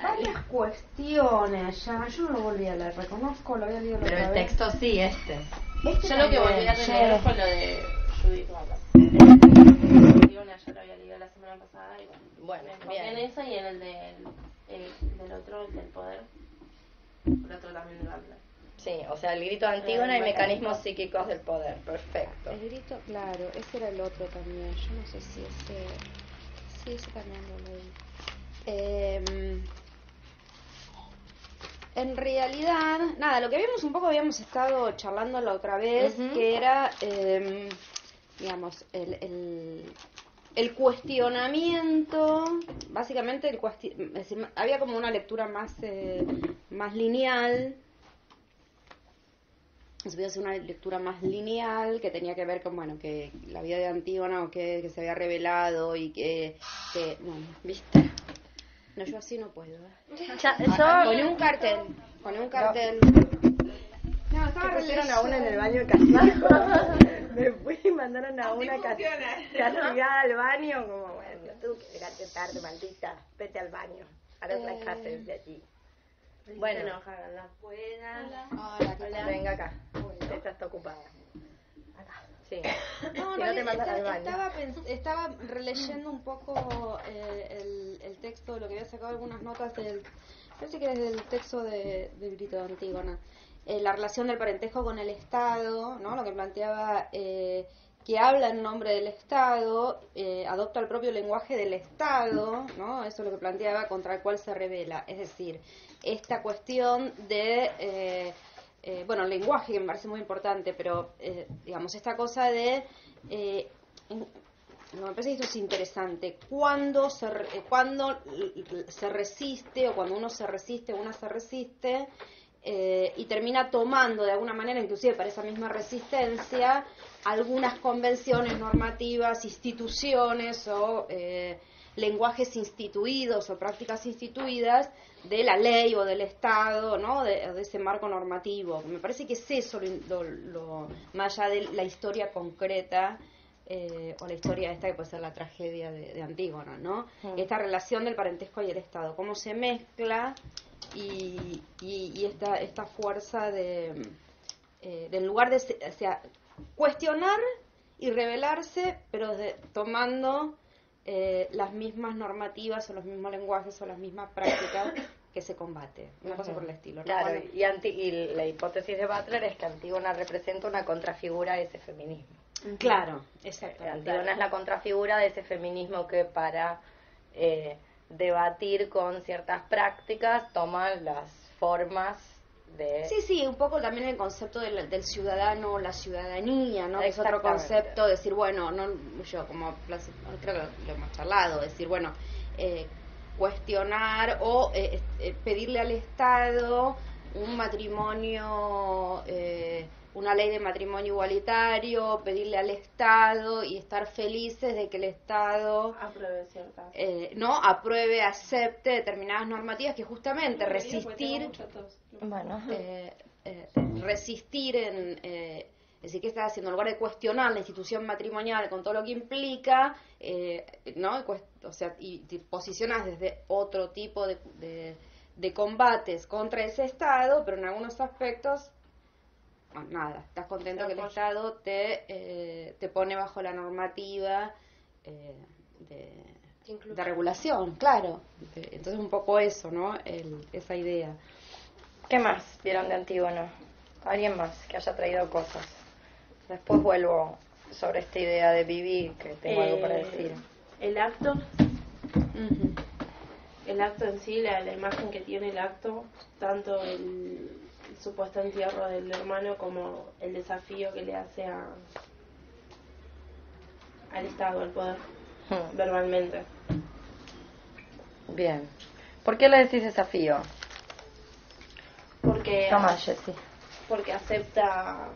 varias cuestiones ya. Yo no lo volví a leer, reconozco, lo había leído la Pero otra el vez. texto sí, Yo lo que volví a leer fue lo de Judith Butler. Ya lo había leído la semana pasada y Bueno, me enfoqué bien. en eso y en el del otro, el del poder. El otro también de Butler. Sí, o sea, el grito de Antígona y mecanismos psíquicos del poder. Perfecto. El grito, claro, ese era el otro también. Yo no sé si ese... Sí, ese también lo leí. En realidad, nada, lo que habíamos estado charlando la otra vez, que era, digamos, el cuestionamiento, básicamente es decir, había como una lectura más lineal. Se podía hacer una lectura más lineal que tenía que ver con, bueno, que la vida de Antígona o que se había revelado y que bueno, ¿viste? No, yo así no puedo. Con un cartel. No, estaba pusieron a una en el baño casado. Me fui y mandaron a una castigada al baño. Como, bueno, tú que llegaste tarde, maldita. Vete al baño. Ahora otra clase desde allí. Bueno, Ojalá puedan. Hola. Venga acá. Esta está ocupada. Acá. Sí. No, Si no te mandan al baño. estaba releyendo un poco el texto de lo que había sacado algunas notas parece que es del texto del grito de Antígona. La relación del parentesco con el Estado, ¿no? Lo que planteaba que habla en nombre del Estado, adopta el propio lenguaje del Estado, ¿no? Eso es lo que planteaba, contra el cual se revela. Es decir, esta cuestión de... bueno, el lenguaje que me parece muy importante, pero digamos, esta cosa de... me parece que esto es interesante. Cuando se resiste, o cuando uno se resiste, una se resiste, y termina tomando de alguna manera, inclusive para esa misma resistencia, algunas convenciones normativas, instituciones o lenguajes instituidos o prácticas instituidas de la ley o del Estado, ¿no? de ese marco normativo. Me parece que es eso lo más allá de la historia concreta, o la historia esta que puede ser la tragedia de Antígona, ¿no? Esta relación del parentesco y el Estado, cómo se mezcla y esta fuerza del lugar de, o sea, cuestionar y rebelarse, pero tomando las mismas normativas o los mismos lenguajes o las mismas prácticas que se combate, una cosa por el estilo, ¿no? Claro, y la hipótesis de Butler es que Antígona representa una contrafigura de ese feminismo. Claro, exacto. Antígona es la contrafigura de ese feminismo que para debatir con ciertas prácticas toma las formas de... Sí, un poco también el concepto del ciudadano, la ciudadanía, ¿no? Que es otro concepto, decir, bueno, no, yo como creo que lo hemos charlado, decir, bueno, cuestionar o pedirle al Estado un matrimonio, una ley de matrimonio igualitario, pedirle al Estado y estar felices de que el Estado apruebe, acepte determinadas normativas que justamente resistir es decir, ¿qué estás haciendo? En lugar de cuestionar la institución matrimonial con todo lo que implica, ¿no? O sea, y te posicionas desde otro tipo de combates contra ese Estado, pero en algunos aspectos, bueno, nada, estás contento que el Estado te pone bajo la normativa de regulación, claro. Entonces un poco eso, ¿no? Esa idea. ¿Qué más vieron de Antígona? ¿Alguien más que haya traído cosas? Después vuelvo sobre esta idea de vivir, que tengo algo para decir. El acto. El acto en sí, la imagen que tiene el acto, tanto el supuesto entierro del hermano como el desafío que le hace al Estado, al poder, verbalmente. Bien. ¿Por qué le decís desafío? Porque Jessy. Porque acepta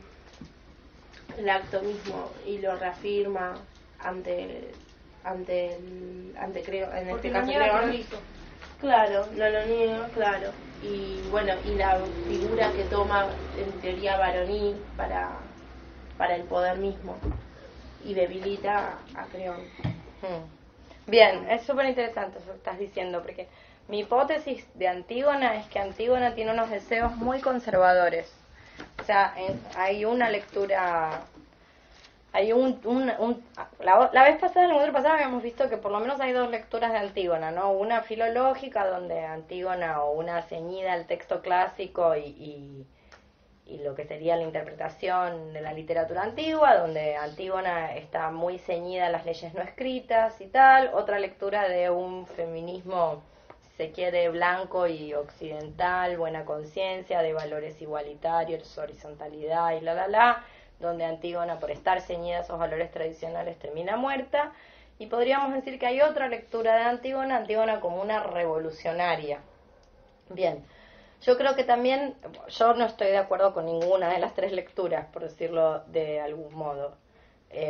el acto mismo y lo reafirma ante creo, en porque este caso Creón. Claro, no lo niega, claro. Y bueno, y la figura que toma en teoría varonil para el poder mismo y debilita a Creón. Bien, es súper interesante eso que estás diciendo, porque Mi hipótesis de Antígona es que Antígona tiene unos deseos muy conservadores. O sea, hay una lectura... la vez pasada, en el encuentro pasado, habíamos visto que por lo menos hay dos lecturas de Antígona, ¿no? Una filológica, donde Antígona, o una ceñida al texto clásico y lo que sería la interpretación de la literatura antigua, donde Antígona está muy ceñida a las leyes no escritas y tal. Otra lectura de un feminismo, si se quiere, blanco y occidental, buena conciencia, de valores igualitarios, horizontalidad y donde Antígona, por estar ceñida a esos valores tradicionales, termina muerta. Y podríamos decir que hay otra lectura de Antígona como una revolucionaria. Bien, yo creo que también, yo no estoy de acuerdo con ninguna de las tres lecturas, por decirlo de algún modo.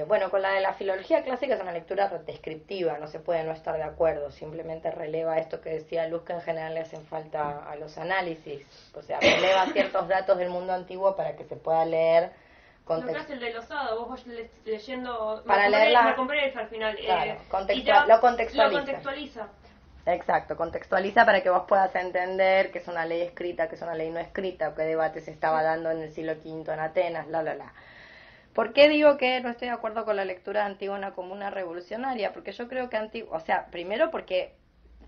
Bueno, con la de la filología clásica es una lectura descriptiva, no se puede no estar de acuerdo, simplemente releva esto que decía Luz, que en general le hacen falta a los análisis, o sea, releva ciertos datos del mundo antiguo para que se pueda leer. Lo que hace el de Losada, vos leyendo... Para leerla... Me compré eso al final. Claro, lo contextualiza. Exacto, contextualiza para que vos puedas entender que es una ley escrita, que es una ley no escrita, qué debate se estaba dando en el siglo V en Atenas, ¿Por qué digo que no estoy de acuerdo con la lectura de Antígona como una revolucionaria? Porque yo creo que primero porque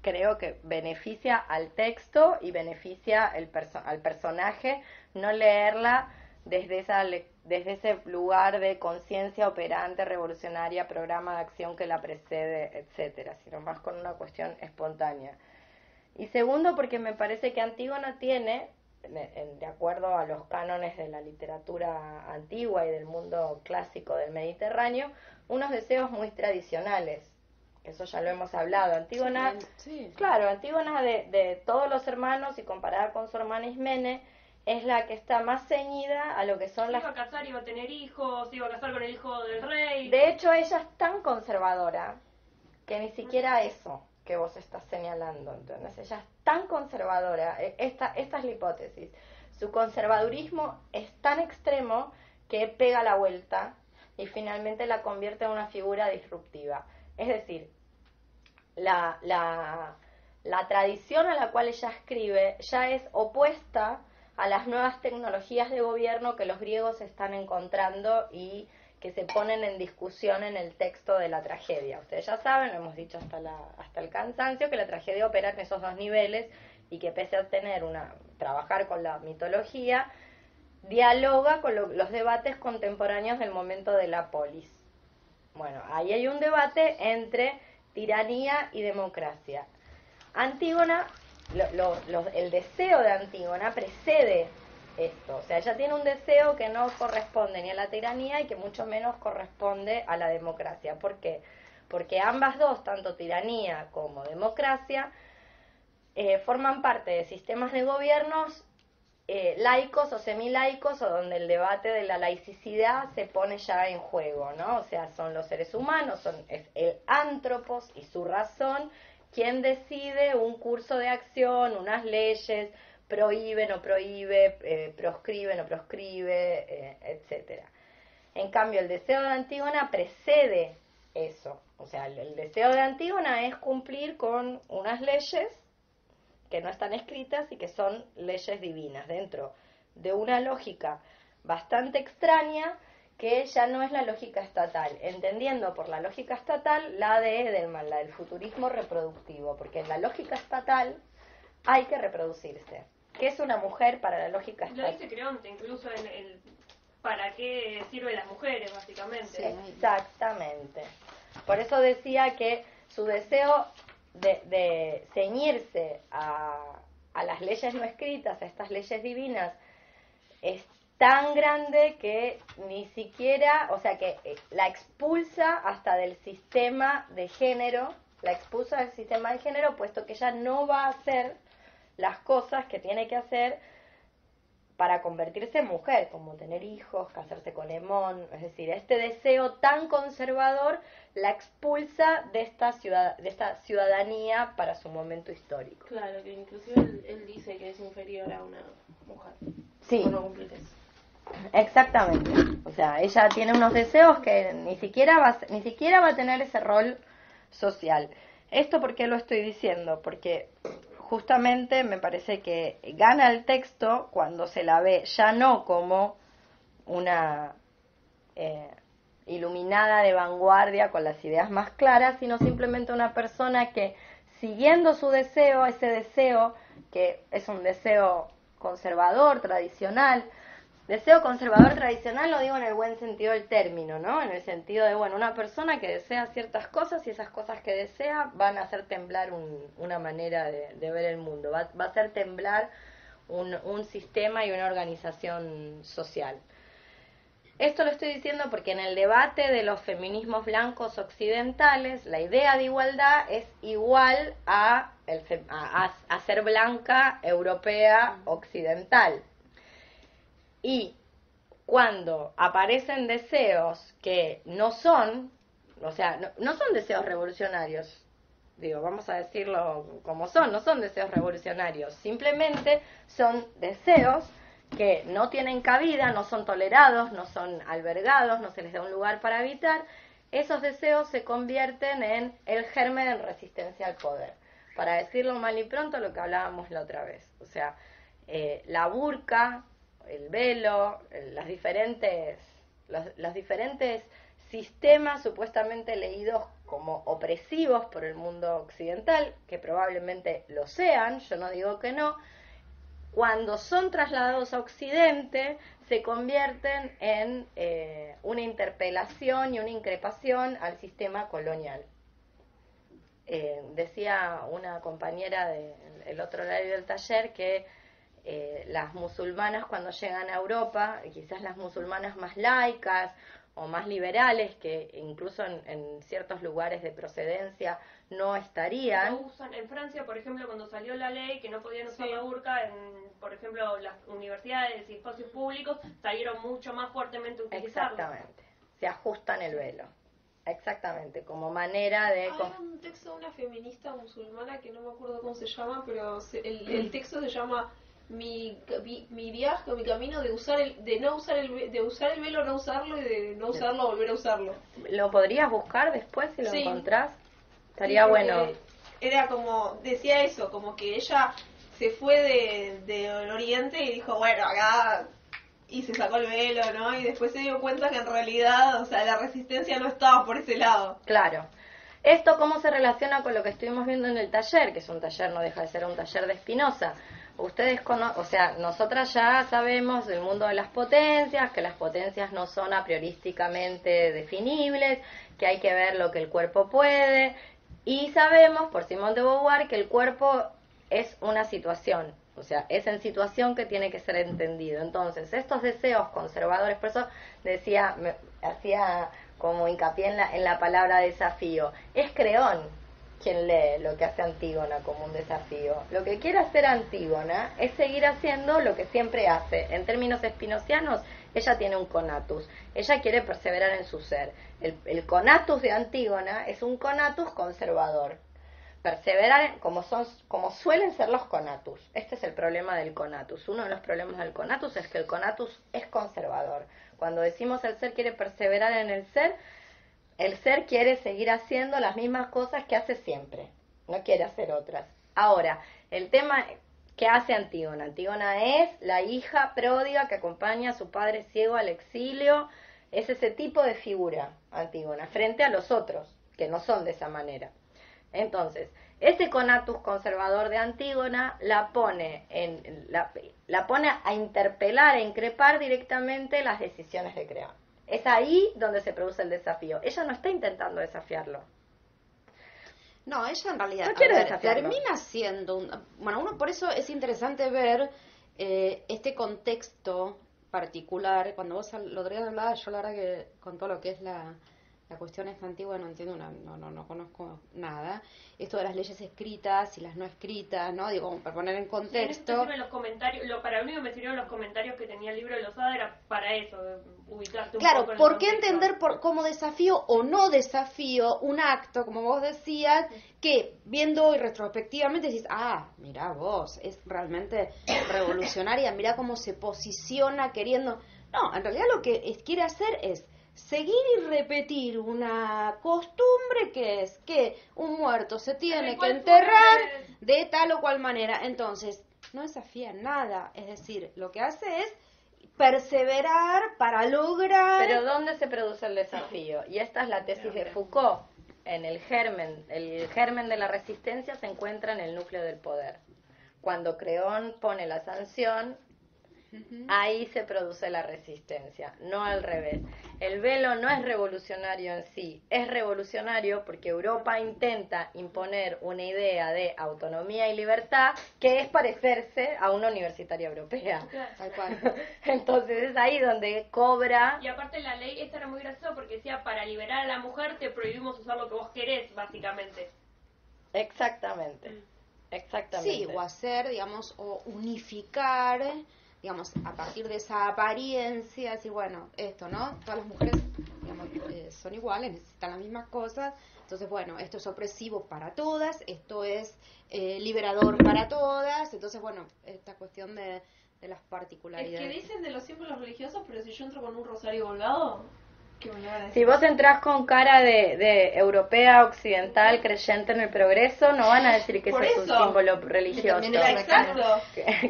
creo que beneficia al texto y beneficia al personaje no leerla desde ese lugar de conciencia operante, revolucionaria, programa de acción que la precede, etcétera, sino más con una cuestión espontánea. Y segundo, porque me parece que Antígona tiene, de acuerdo a los cánones de la literatura antigua y del mundo clásico del Mediterráneo, unos deseos muy tradicionales. Eso ya lo hemos hablado. Antígona, sí. Claro, Antígona de todos los hermanos, y comparada con su hermana Ismene, es la que está más ceñida a lo que son las... Se iba a casar, iba a tener hijos, se iba a casar con el hijo del rey. De hecho, ella es tan conservadora que ni siquiera eso que vos estás señalando, ¿entendés? Ella es tan conservadora, esta es la hipótesis. Su conservadurismo es tan extremo que pega la vuelta y finalmente la convierte en una figura disruptiva. Es decir, la tradición a la cual ella escribe ya es opuesta a las nuevas tecnologías de gobierno que los griegos están encontrando y que se ponen en discusión en el texto de la tragedia. Ustedes ya saben, lo hemos dicho hasta el cansancio, que la tragedia opera en esos dos niveles y que pese a trabajar con la mitología, dialoga con los debates contemporáneos del momento de la polis. Bueno, ahí hay un debate entre tiranía y democracia. Antígona, el deseo de Antígona precede esto, o sea, ella tiene un deseo que no corresponde ni a la tiranía y que mucho menos corresponde a la democracia. ¿Por qué? Porque ambas dos, tanto tiranía como democracia, forman parte de sistemas de gobiernos laicos o semilaicos, o donde el debate de la laicidad se pone ya en juego, ¿no? O sea, son los seres humanos, es el antropos y su razón quien decide un curso de acción, unas leyes, prohíbe, no prohíbe, proscribe, no proscribe, etcétera. En cambio, el deseo de Antígona precede eso. O sea, el deseo de Antígona es cumplir con unas leyes que no están escritas y que son leyes divinas, dentro de una lógica bastante extraña que ya no es la lógica estatal, entendiendo por la lógica estatal la de Edelman, la del futurismo reproductivo, porque en la lógica estatal hay que reproducirse. ¿Qué es una mujer para la lógica estatal? Lo dice Creonte, incluso en para qué sirven las mujeres, básicamente. Sí, exactamente. Por eso decía que su deseo de ceñirse a las leyes no escritas, a estas leyes divinas, es tan grande que ni siquiera, o sea, que la expulsa hasta del sistema de género, puesto que ella no va a hacer las cosas que tiene que hacer para convertirse en mujer, como tener hijos, casarse con Hemón. Es decir, este deseo tan conservador la expulsa de esta ciudadanía para su momento histórico. Claro, que inclusive él dice que es inferior a una mujer. Sí. Por no cumplir eso. Exactamente. O sea, ella tiene unos deseos que ni siquiera va a tener ese rol social. ¿Esto por qué lo estoy diciendo? Porque justamente me parece que gana el texto cuando se la ve ya no como una iluminada de vanguardia con las ideas más claras, sino simplemente una persona que, siguiendo su deseo, ese deseo que es un deseo conservador, tradicional. Deseo conservador tradicional lo digo en el buen sentido del término, ¿no? En el sentido de, bueno, una persona que desea ciertas cosas y esas cosas que desea van a hacer temblar una manera de ver el mundo, va a hacer temblar un sistema y una organización social. Esto lo estoy diciendo porque en el debate de los feminismos blancos occidentales, la idea de igualdad es igual a ser blanca, europea, occidental. Y cuando aparecen deseos que no son, o sea, no son deseos revolucionarios, digo, vamos a decirlo como son, no son deseos revolucionarios, simplemente son deseos que no tienen cabida, no son tolerados, no son albergados, no se les da un lugar para habitar, esos deseos se convierten en el germen de resistencia al poder. Para decirlo mal y pronto, lo que hablábamos la otra vez, o sea, la burka, el velo, los diferentes sistemas supuestamente leídos como opresivos por el mundo occidental, que probablemente lo sean, yo no digo que no, cuando son trasladados a Occidente se convierten en una interpelación y una increpación al sistema colonial. Decía una compañera del otro lado del taller que las musulmanas cuando llegan a Europa, quizás las musulmanas más laicas o más liberales, que incluso en ciertos lugares de procedencia no estarían. No usan, en Francia, por ejemplo, cuando salió la ley que no podían usar la burka, por ejemplo, las universidades y espacios públicos salieron mucho más fuertemente a utilizarlo. Exactamente, se ajustan el velo. Exactamente, como manera de... Hay un texto de una feminista musulmana que no me acuerdo cómo se llama, pero el texto se llama mi viaje o mi camino de usar de usar el velo, no usarlo, y de no usarlo, volver a usarlo. ¿Lo podrías buscar después si lo Sí. encontrás? Estaría bueno. Era como, decía eso, como que ella se fue del Oriente y dijo, bueno, acá... y se sacó el velo, ¿no? Y después se dio cuenta que en realidad, o sea, la resistencia no estaba por ese lado. Claro. ¿Esto cómo se relaciona con lo que estuvimos viendo en el taller? Que es un taller, no deja de ser un taller de Spinoza. Ustedes o sea, nosotras ya sabemos del mundo de las potencias, que las potencias no son a priorísticamente definibles, que hay que ver lo que el cuerpo puede, y sabemos por Simone de Beauvoir que el cuerpo es una situación. O sea, es en situación que tiene que ser entendido. Entonces, estos deseos conservadores, por eso decía, hacía como hincapié en la palabra desafío. Es Creón quien lee lo que hace Antígona como un desafío. Lo que quiere hacer Antígona es seguir haciendo lo que siempre hace. En términos espinocianos, ella tiene un conatus. Ella quiere perseverar en su ser. El conatus de Antígona es un conatus conservador. Perseverar como suelen ser los conatus. Este es el problema del conatus. Uno de los problemas del conatus es que el conatus es conservador. Cuando decimos el ser quiere perseverar en el ser quiere seguir haciendo las mismas cosas que hace siempre. No quiere hacer otras. Ahora, el tema que hace Antígona. Antígona es la hija pródiga que acompaña a su padre ciego al exilio. Es ese tipo de figura, Antígona, frente a los otros, que no son de esa manera. Entonces, ese conatus conservador de Antígona la pone a interpelar, a increpar directamente las decisiones de Creón. Es ahí donde se produce el desafío. Ella no está intentando desafiarlo. No, ella en realidad no quiere desafiarlo. termina siendo uno por eso es interesante ver este contexto particular. Cuando vos lo otro día hablabas, yo la verdad que con todo lo que es la cuestión esta antigua no entiendo, no conozco nada. Esto de las leyes escritas y las no escritas, ¿no? Digo, como para poner en contexto. Sí, los comentarios, para lo único que me sirvieron los comentarios que tenía el libro de Lozada era para eso, ubicarte un claro, poco en ¿por el qué contexto? entender como desafío o no desafío un acto, como vos decías, que viendo hoy retrospectivamente decís, mirá vos, es realmente revolucionaria, mirá cómo se posiciona queriendo... No, en realidad lo que quiere hacer es seguir y repetir una costumbre que es que un muerto se tiene que enterrar de tal o cual manera. Entonces, no desafía nada, es decir, lo que hace es perseverar para lograr... Pero ¿dónde se produce el desafío? Y esta es la tesis de Foucault. En el germen de la resistencia se encuentra en el núcleo del poder. Cuando Creón pone la sanción, ahí se produce la resistencia, no al revés. El velo no es revolucionario en sí, es revolucionario porque Europa intenta imponer una idea de autonomía y libertad que es parecerse a una universitaria europea. Tal cual. Entonces es ahí donde cobra... Y aparte la ley esta era muy graciosa porque decía, para liberar a la mujer te prohibimos usar lo que vos querés, básicamente. Exactamente. Exactamente. Sí, o hacer, digamos, o unificar, digamos, a partir de esa apariencia, decir, bueno, esto, ¿no? Todas las mujeres, digamos, son iguales, necesitan las mismas cosas, entonces, bueno, esto es opresivo para todas, esto es liberador para todas, entonces, bueno, esta cuestión de las particularidades. Es que dicen de los símbolos religiosos, pero si yo entro con un rosario colgado, ¿qué me van a decir? Si vos entrás con cara de europea occidental creyente en el progreso, no van a decir que eso es un símbolo religioso. Exacto.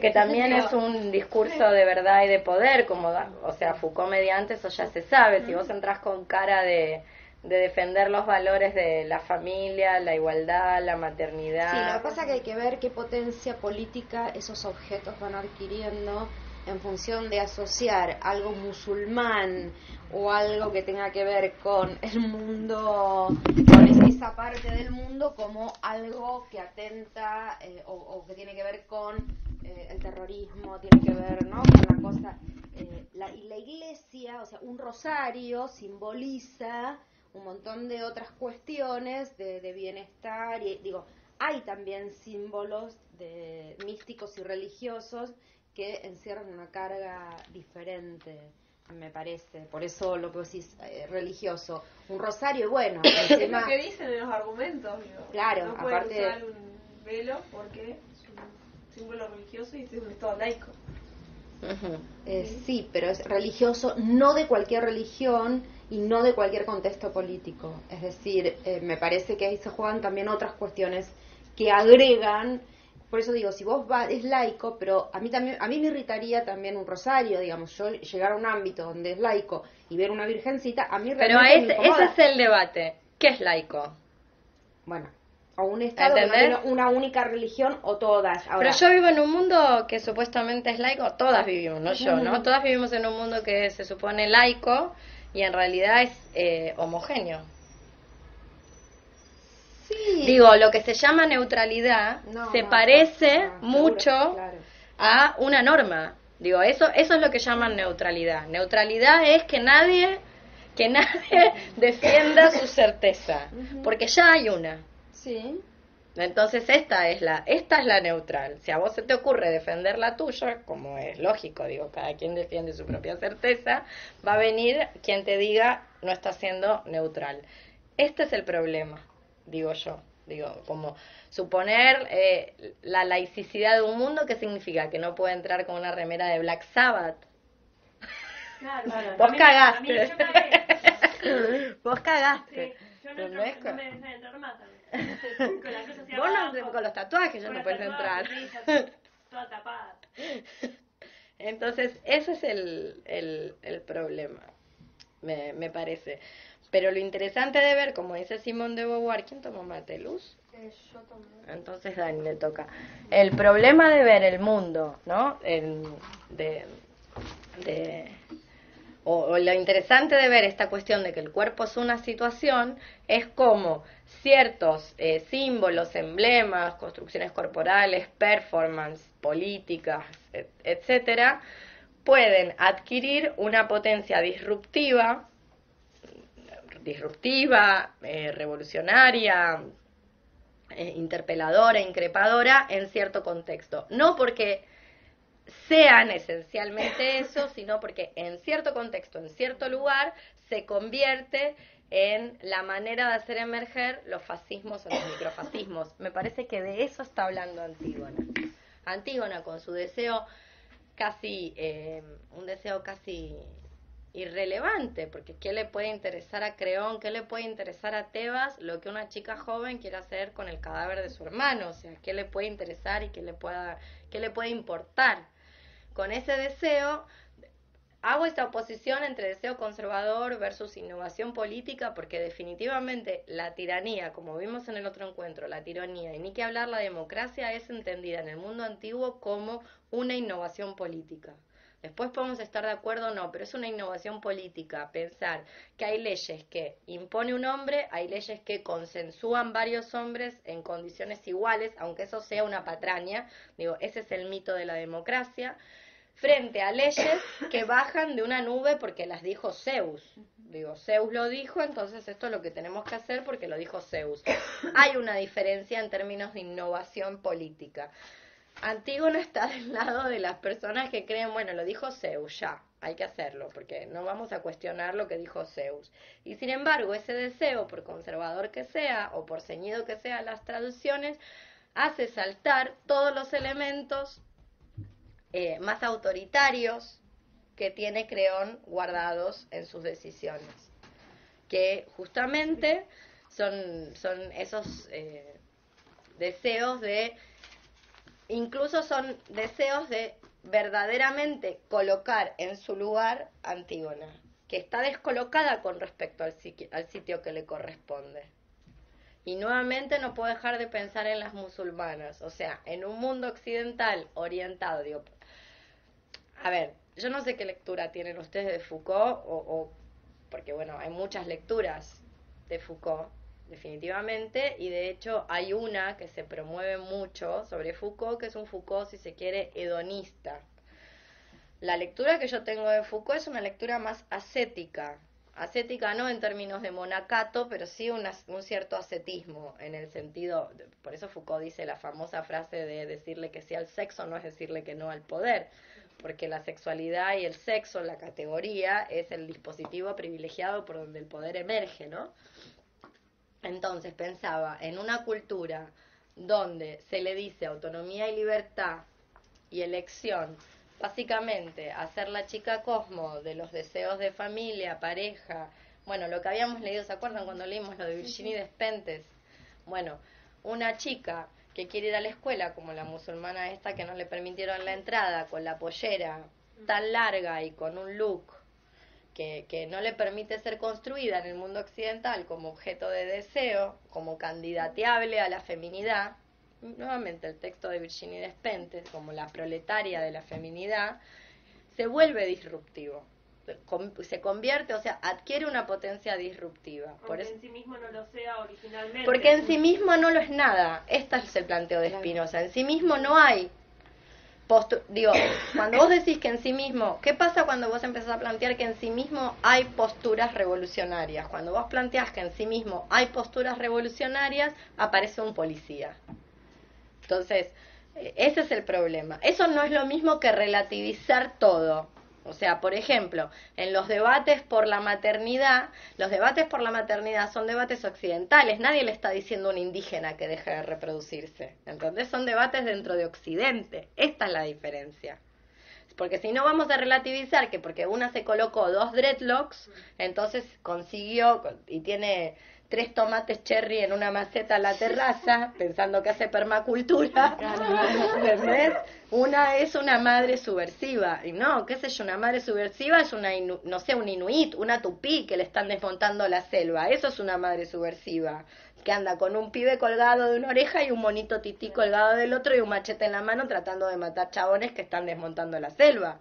Que también es un discurso de verdad y de poder, como o sea, Foucault mediante eso ya se sabe. Si vos entrás con cara de defender los valores de la familia, la igualdad, la maternidad. Sí, lo que pasa es que hay que ver qué potencia política esos objetos van adquiriendo en función de asociar algo musulmán o algo que tenga que ver con el mundo, con esa parte del mundo, como algo que atenta o que tiene que ver con el terrorismo, tiene que ver, ¿no?, con la cosa. Y la iglesia, o sea, un rosario simboliza un montón de otras cuestiones de bienestar, y digo, hay también símbolos místicos y religiosos que encierran una carga diferente, me parece. Por eso lo que vos decís, religioso. Un rosario, bueno, encima... Es lo que dicen en los argumentos, digo. Claro, no pueden aparte... usar un velo porque es un símbolo religioso y es un estado laico. Sí, pero es religioso, no de cualquier religión y no de cualquier contexto político. Es decir, me parece que ahí se juegan también otras cuestiones que agregan. Por eso digo, si vos es laico, pero a mí me irritaría también un rosario, digamos, yo llegar a un ámbito donde es laico y ver una virgencita, a mí realmente me incomoda. Ese es el debate. ¿Qué es laico? Bueno, o un estado que no tiene una única religión o todas. Ahora, pero yo vivo en un mundo que supuestamente es laico, todas vivimos, no yo, ¿no? Todas vivimos en un mundo que se supone laico y en realidad es homogéneo. sí. Digo, lo que se llama neutralidad se parece mucho claro. a una norma. Digo, eso es lo que llaman neutralidad. Neutralidad es que nadie defienda su certeza, porque ya hay una. Sí. Entonces esta es la neutral. Si a vos se te ocurre defender la tuya, como es lógico, digo, cada quien defiende su propia certeza, va a venir quien te diga no está siendo neutral. Este es el problema, digo yo. Digo, como suponer la laicidad de un mundo, ¿qué significa? Que no puede entrar con una remera de Black Sabbath. Claro. Vos cagaste. A mí yo cagué. Vos cagaste. Sí, yo no me dejé entrar más también. Con la cruz hacia Vos abajo, con los tatuajes ya con no los puedes tatuajes, entrar. sí, toda tapada. Entonces, ese es el problema, me parece. Pero lo interesante de ver, como dice Simone de Beauvoir, ¿quién tomó mate? ¿Luz? Yo tomé. Entonces Dani le toca. El problema de ver el mundo, ¿no? O lo interesante de ver esta cuestión de que el cuerpo es una situación, es como ciertos símbolos, emblemas, construcciones corporales, performance, políticas, etcétera, pueden adquirir una potencia disruptiva, revolucionaria, interpeladora, increpadora en cierto contexto. No porque sean esencialmente eso, sino porque en cierto contexto, en cierto lugar, se convierte en la manera de hacer emerger los fascismos o los microfascismos. Me parece que de eso está hablando Antígona. Antígona con su deseo casi, un deseo casi irrelevante, porque ¿qué le puede interesar a Creón, qué le puede interesar a Tebas lo que una chica joven quiere hacer con el cadáver de su hermano? O sea, ¿qué le puede interesar y qué le puede importar? Con ese deseo, hago esta oposición entre deseo conservador versus innovación política, porque definitivamente la tiranía, como vimos en el otro encuentro, la tiranía, y ni que hablar la democracia, es entendida en el mundo antiguo como una innovación política. Después podemos estar de acuerdo o no, pero es una innovación política pensar que hay leyes que impone un hombre, hay leyes que consensúan varios hombres en condiciones iguales, aunque eso sea una patraña. Digo, ese es el mito de la democracia, frente a leyes que bajan de una nube porque las dijo Zeus. Digo, Zeus lo dijo, entonces esto es lo que tenemos que hacer porque lo dijo Zeus. Hay una diferencia en términos de innovación política. Antígona está del lado de las personas que creen, bueno, lo dijo Zeus, ya, hay que hacerlo, porque no vamos a cuestionar lo que dijo Zeus. Y sin embargo, ese deseo, por conservador que sea, o por ceñido que sean las traducciones, hace saltar todos los elementos más autoritarios que tiene Creón guardados en sus decisiones, que justamente son esos deseos de, incluso son deseos de verdaderamente colocar en su lugar a Antígona, que está descolocada con respecto al sitio que le corresponde. Y nuevamente no puedo dejar de pensar en las musulmanas, o sea, en un mundo occidental orientado, digo, a ver, yo no sé qué lectura tienen ustedes de Foucault, porque bueno, hay muchas lecturas de Foucault, definitivamente, y de hecho hay una que se promueve mucho sobre Foucault, que es un Foucault, si se quiere, hedonista. La lectura que yo tengo de Foucault es una lectura más ascética no en términos de monacato, pero sí un cierto ascetismo, en el sentido, por eso Foucault dice la famosa frase de decirle que sí al sexo no es decirle que no al poder, porque la sexualidad y el sexo, la categoría, es el dispositivo privilegiado por donde el poder emerge, ¿no? Entonces pensaba en una cultura donde se le dice autonomía y libertad y elección, básicamente hacer la chica cosmo de los deseos de familia, pareja, bueno, lo que habíamos leído, ¿se acuerdan cuando leímos lo de Virginie Despentes? Bueno, una chica que quiere ir a la escuela, como la musulmana esta que no le permitieron la entrada, con la pollera tan larga y con un look que no le permite ser construida en el mundo occidental como objeto de deseo, como candidateable a la feminidad. Nuevamente el texto de Virginie Despentes, como la proletaria de la feminidad, se vuelve disruptivo, se convierte, o sea, adquiere una potencia disruptiva. Porque en sí mismo no lo sea originalmente. Porque en sí mismo no lo es nada. Este es el planteo de Spinoza. En sí mismo no hay digo, cuando vos decís que en sí mismo, ¿qué pasa cuando vos empezás a plantear que en sí mismo hay posturas revolucionarias? Cuando vos planteás que en sí mismo hay posturas revolucionarias, aparece un policía. Entonces, ese es el problema. Eso no es lo mismo que relativizar todo. O sea, por ejemplo, en los debates por la maternidad son debates occidentales. Nadie le está diciendo a un indígena que deje de reproducirse. ¿Entendés? Son debates dentro de Occidente. Esta es la diferencia. Porque si no vamos a relativizar que porque una se colocó 2 dreadlocks, entonces consiguió y tiene 3 tomates cherry en una maceta en la terraza, pensando que hace permacultura, ¿entendés? Una es una madre subversiva, y no, qué sé yo, una madre subversiva es una, no sé, un inuit, una tupí que le están desmontando la selva, eso es una madre subversiva, que anda con un pibe colgado de una oreja y un monito tití colgado del otro y un machete en la mano tratando de matar chabones que están desmontando la selva.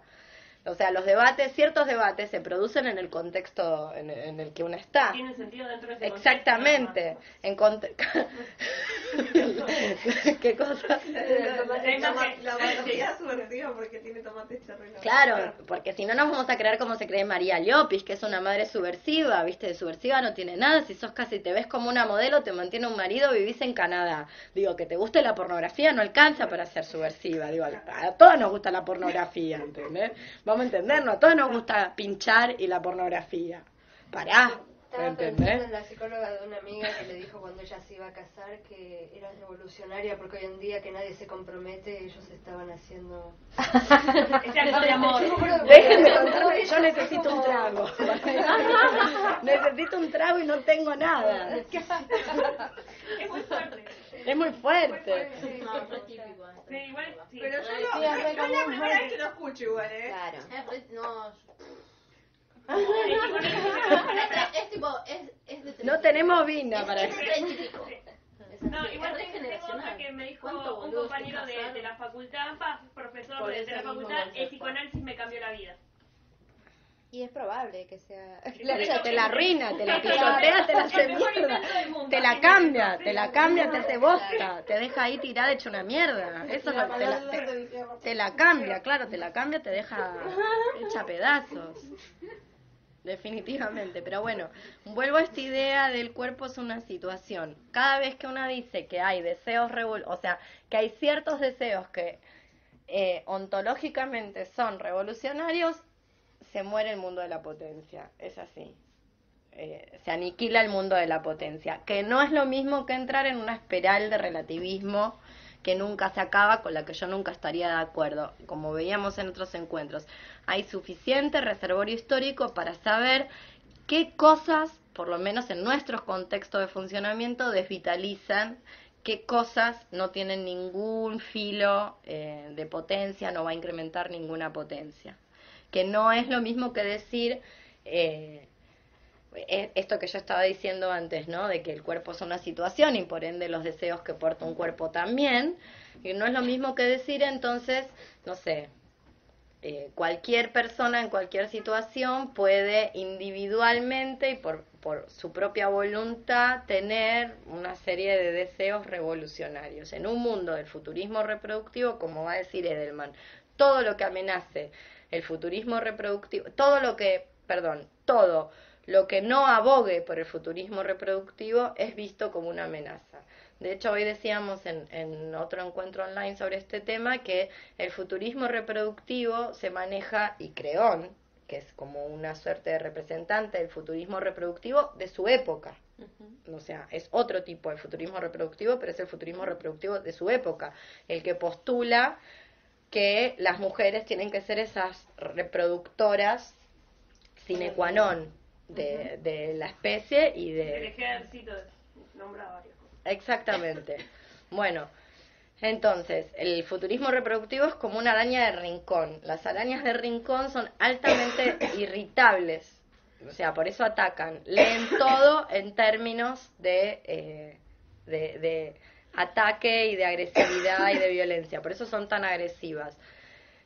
O sea, los debates, ciertos debates se producen en el contexto en el que uno está. Tiene sentido dentro de ese exactamente. ¿Qué cosa? La maternidad subversiva porque tiene tomates cherry. Claro, porque si no nos vamos a creer como se cree María Llopis, que es una madre subversiva, ¿viste? De subversiva no tiene nada, si sos casi te ves como una modelo, te mantiene un marido, vivís en Canadá. Digo, que te guste la pornografía no alcanza para ser subversiva. Digo, a todos nos gusta la pornografía, ¿entendés? Vamos a entendernos, a todos nos gusta pinchar y la pornografía. Pará, Estaba ¿Entendés? pensando en la psicóloga de una amiga que le dijo cuando ella se iba a casar que era revolucionaria porque hoy en día que nadie se compromete, ellos estaban haciendo... Ese acto de amor. Déjenme contarle que yo necesito un trago. Necesito un trago y no tengo nada. Es muy fuerte. Es muy fuerte. No, es re típico esto. Sí, igual, sí. Pero yo, Sí, no, es re yo es la común. primera vez que lo escucho igual, Claro. Es re, no, es tipo, es de No tenemos vino para eso. típico. No, igual es re tengo otra generacional. que me dijo ¿Cuántos un boludos compañero se de casaron? la facultad, profesor Por de ese la mismo facultad, el concepto. psicoanálisis me cambió la vida. Y es probable que sea... Te la arruina, te la pisotea, te la hace mierda. Te la cambia, te hace bosta. Te deja ahí tirada hecha una mierda. Eso es lo que te la cambia, claro, te la cambia, te deja hecha pedazos. Definitivamente, pero bueno, vuelvo a esta idea del cuerpo es una situación. Cada vez que una dice que hay deseos o sea, que hay ciertos deseos que ontológicamente son revolucionarios, se muere el mundo de la potencia, es así. Se aniquila el mundo de la potencia, que no es lo mismo que entrar en una espiral de relativismo que nunca se acaba, con la que yo nunca estaría de acuerdo, como veíamos en otros encuentros. Hay suficiente reservorio histórico para saber qué cosas, por lo menos en nuestros contextos de funcionamiento, desvitalizan, qué cosas no tienen ningún filo de potencia, no va a incrementar ninguna potencia. Que no es lo mismo que decir esto que yo estaba diciendo antes, ¿no? De que el cuerpo es una situación y por ende los deseos que porta un cuerpo también. Y no es lo mismo que decir entonces, no sé, cualquier persona en cualquier situación puede individualmente y por su propia voluntad tener una serie de deseos revolucionarios. En un mundo del futurismo reproductivo, como va a decir Edelman, todo lo que amenace el futurismo reproductivo, todo lo que no abogue por el futurismo reproductivo es visto como una amenaza. De hecho, hoy decíamos en otro encuentro online sobre este tema que el futurismo reproductivo se maneja, y Creón, que es como una suerte de representante del futurismo reproductivo de su época. O sea, es otro tipo de futurismo reproductivo, pero es el futurismo reproductivo de su época, el que postula que las mujeres tienen que ser esas reproductoras sine qua non de la especie y El de... ejército nombra varios. Exactamente. Bueno, entonces, el futurismo reproductivo es como una araña de rincón. Las arañas de rincón son altamente irritables, o sea, por eso atacan. Leen todo en términos de ataque y de agresividad y de violencia, por eso son tan agresivas.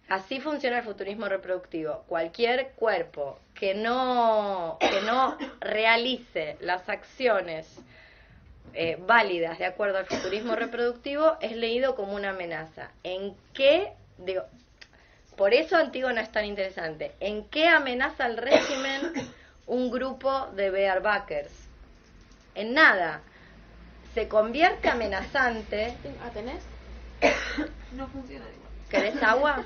Así funciona el futurismo reproductivo. Cualquier cuerpo que no realice las acciones válidas de acuerdo al futurismo reproductivo es leído como una amenaza. ¿En qué? Digo, por eso Antígona es tan interesante. ¿En qué amenaza el régimen un grupo de Bearbackers? En nada. Se convierte amenazante. ¿Tenés? No funciona igual. ¿Querés agua?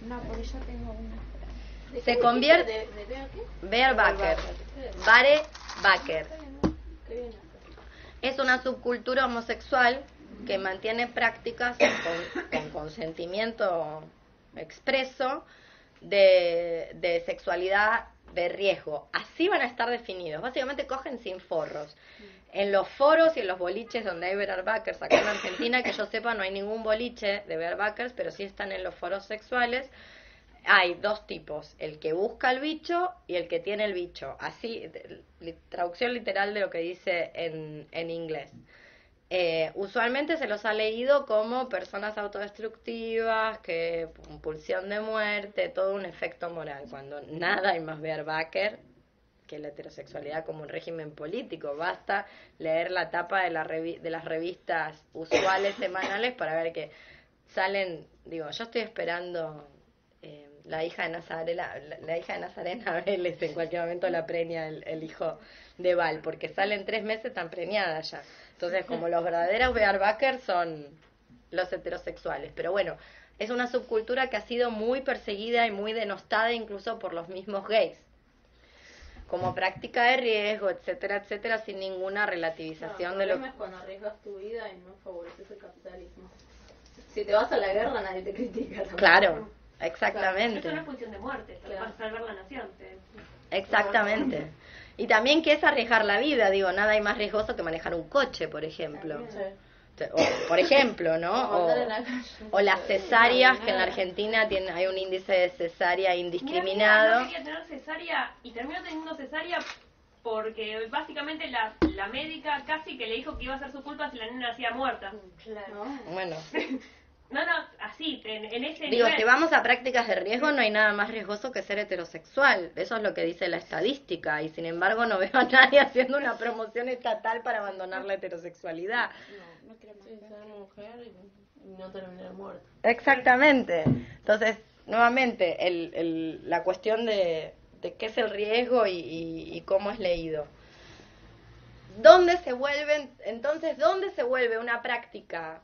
No, porque yo tengo una. Se convierte... ¿De ver qué? Bearbacker. Barebacker. Qué bien. Es una subcultura homosexual que mantiene prácticas con consentimiento expreso de sexualidad de riesgo. Así van a estar definidos. Básicamente cogen sin forros. En los foros y en los boliches donde hay bearbackers, acá en Argentina, que yo sepa, no hay ningún boliche de bearbackers, pero sí están en los foros sexuales. Hay dos tipos, el que busca el bicho y el que tiene el bicho. Así, traducción literal de lo que dice en inglés. Usualmente se los ha leído como personas autodestructivas, que pulsión de muerte, todo un efecto moral, cuando nada hay más bearbacker que la heterosexualidad como un régimen político. Basta leer la tapa de las revistas usuales semanales para ver que salen, digo, yo estoy esperando la hija de Nazarena Vélez, en cualquier momento la preña el hijo de Val, porque salen 3 meses tan preñada ya. Entonces, como los verdaderos bearbackers son los heterosexuales. Pero bueno, es una subcultura que ha sido muy perseguida y muy denostada incluso por los mismos gays. como práctica de riesgo, etcétera, etcétera, sin ninguna relativización de lo El problema es cuando arriesgas tu vida y no favoreces el capitalismo. Si te vas a la guerra, nadie te critica tampoco. Claro, Eso exactamente. no es función de muerte, es Claro. para salvar la nación. Exactamente. Y también que es arriesgar la vida, digo, nada hay más riesgoso que manejar un coche, por ejemplo. O, por ejemplo, ¿no? O andar en la calle. O las cesáreas, que en la Argentina hay un índice de cesárea indiscriminado. No quería tener cesárea y terminó teniendo cesárea porque básicamente la médica casi que le dijo que iba a ser su culpa si la nena nacía muerta. Claro. Bueno, No, así, en ese digo, nivel. si vamos a prácticas de riesgo, no hay nada más riesgoso que ser heterosexual. Eso es lo que dice la estadística. Y sin embargo, no veo a nadie haciendo una promoción estatal para abandonar la heterosexualidad. Sí, ser mujer y no terminar muerta. Exactamente. Entonces, nuevamente, la cuestión de qué es el riesgo y cómo es leído. ¿Dónde se vuelve una práctica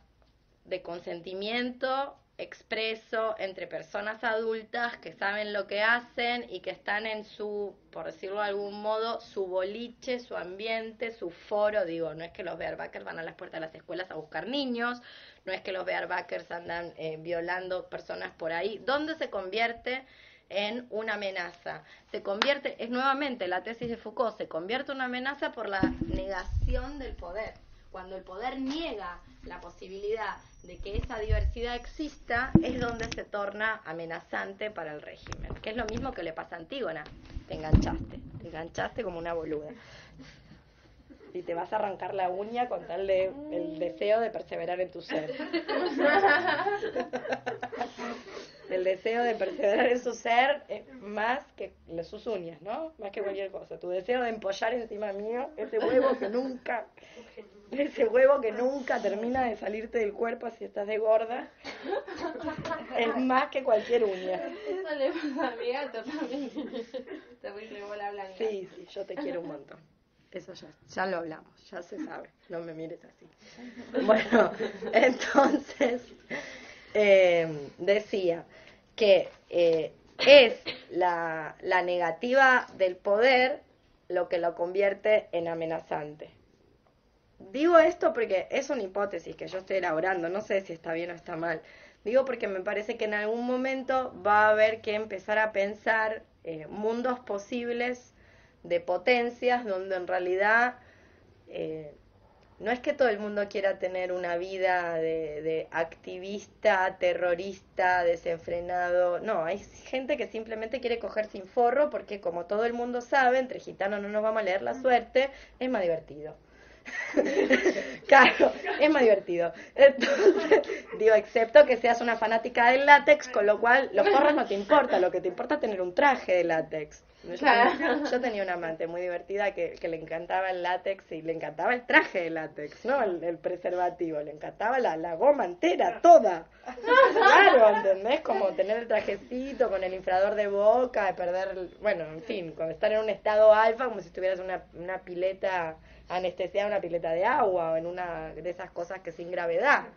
de consentimiento expreso entre personas adultas que saben lo que hacen y que están en su, por decirlo de algún modo, su boliche, su ambiente, su foro? Digo, no es que los bearbackers van a las puertas de las escuelas a buscar niños, no es que los bearbackers andan violando personas por ahí. ¿Dónde se convierte en una amenaza? Es nuevamente la tesis de Foucault, se convierte en una amenaza por la negación del poder. Cuando el poder niega la posibilidad de que esa diversidad exista, es donde se torna amenazante para el régimen. Que es lo mismo que le pasa a Antígona. Te enganchaste como una boluda. Y te vas a arrancar la uña con tal de el deseo de perseverar en tu ser. El deseo de perseverar en su ser es más que sus uñas, ¿no? Más que cualquier cosa. Tu deseo de empollar encima mío, ese huevo que nunca termina de salirte del cuerpo si estás de gorda, es más que cualquier uña. Eso le pasa a mi gato también. Terrible bola blanca. Sí, yo te quiero un montón. Eso ya lo hablamos, ya se sabe. No me mires así. Bueno, entonces decía que es la negativa del poder lo que lo convierte en amenazante. Digo esto porque es una hipótesis que yo estoy elaborando, no sé si está bien o está mal. Digo porque me parece que en algún momento va a haber que empezar a pensar mundos posibles de potencias donde en realidad no es que todo el mundo quiera tener una vida de activista, terrorista, desenfrenado. No, hay gente que simplemente quiere coger sin forro porque, como todo el mundo sabe, entre gitanos no nos vamos a leer la suerte, es más divertido. Claro, es más divertido. Entonces, digo, excepto que seas una fanática del látex, con lo cual los forros no te importa, lo que te importa es tener un traje de látex. Yo tenía una amante muy divertida que le encantaba el látex y le encantaba el traje de látex, no el preservativo, le encantaba la goma entera, toda. Claro, ¿entendés? Como tener el trajecito con el infrador de boca, de perder, bueno, en fin, con estar en un estado alfa como si estuvieras en una pileta anestesiada, una pileta de agua o en una de esas cosas que sin gravedad.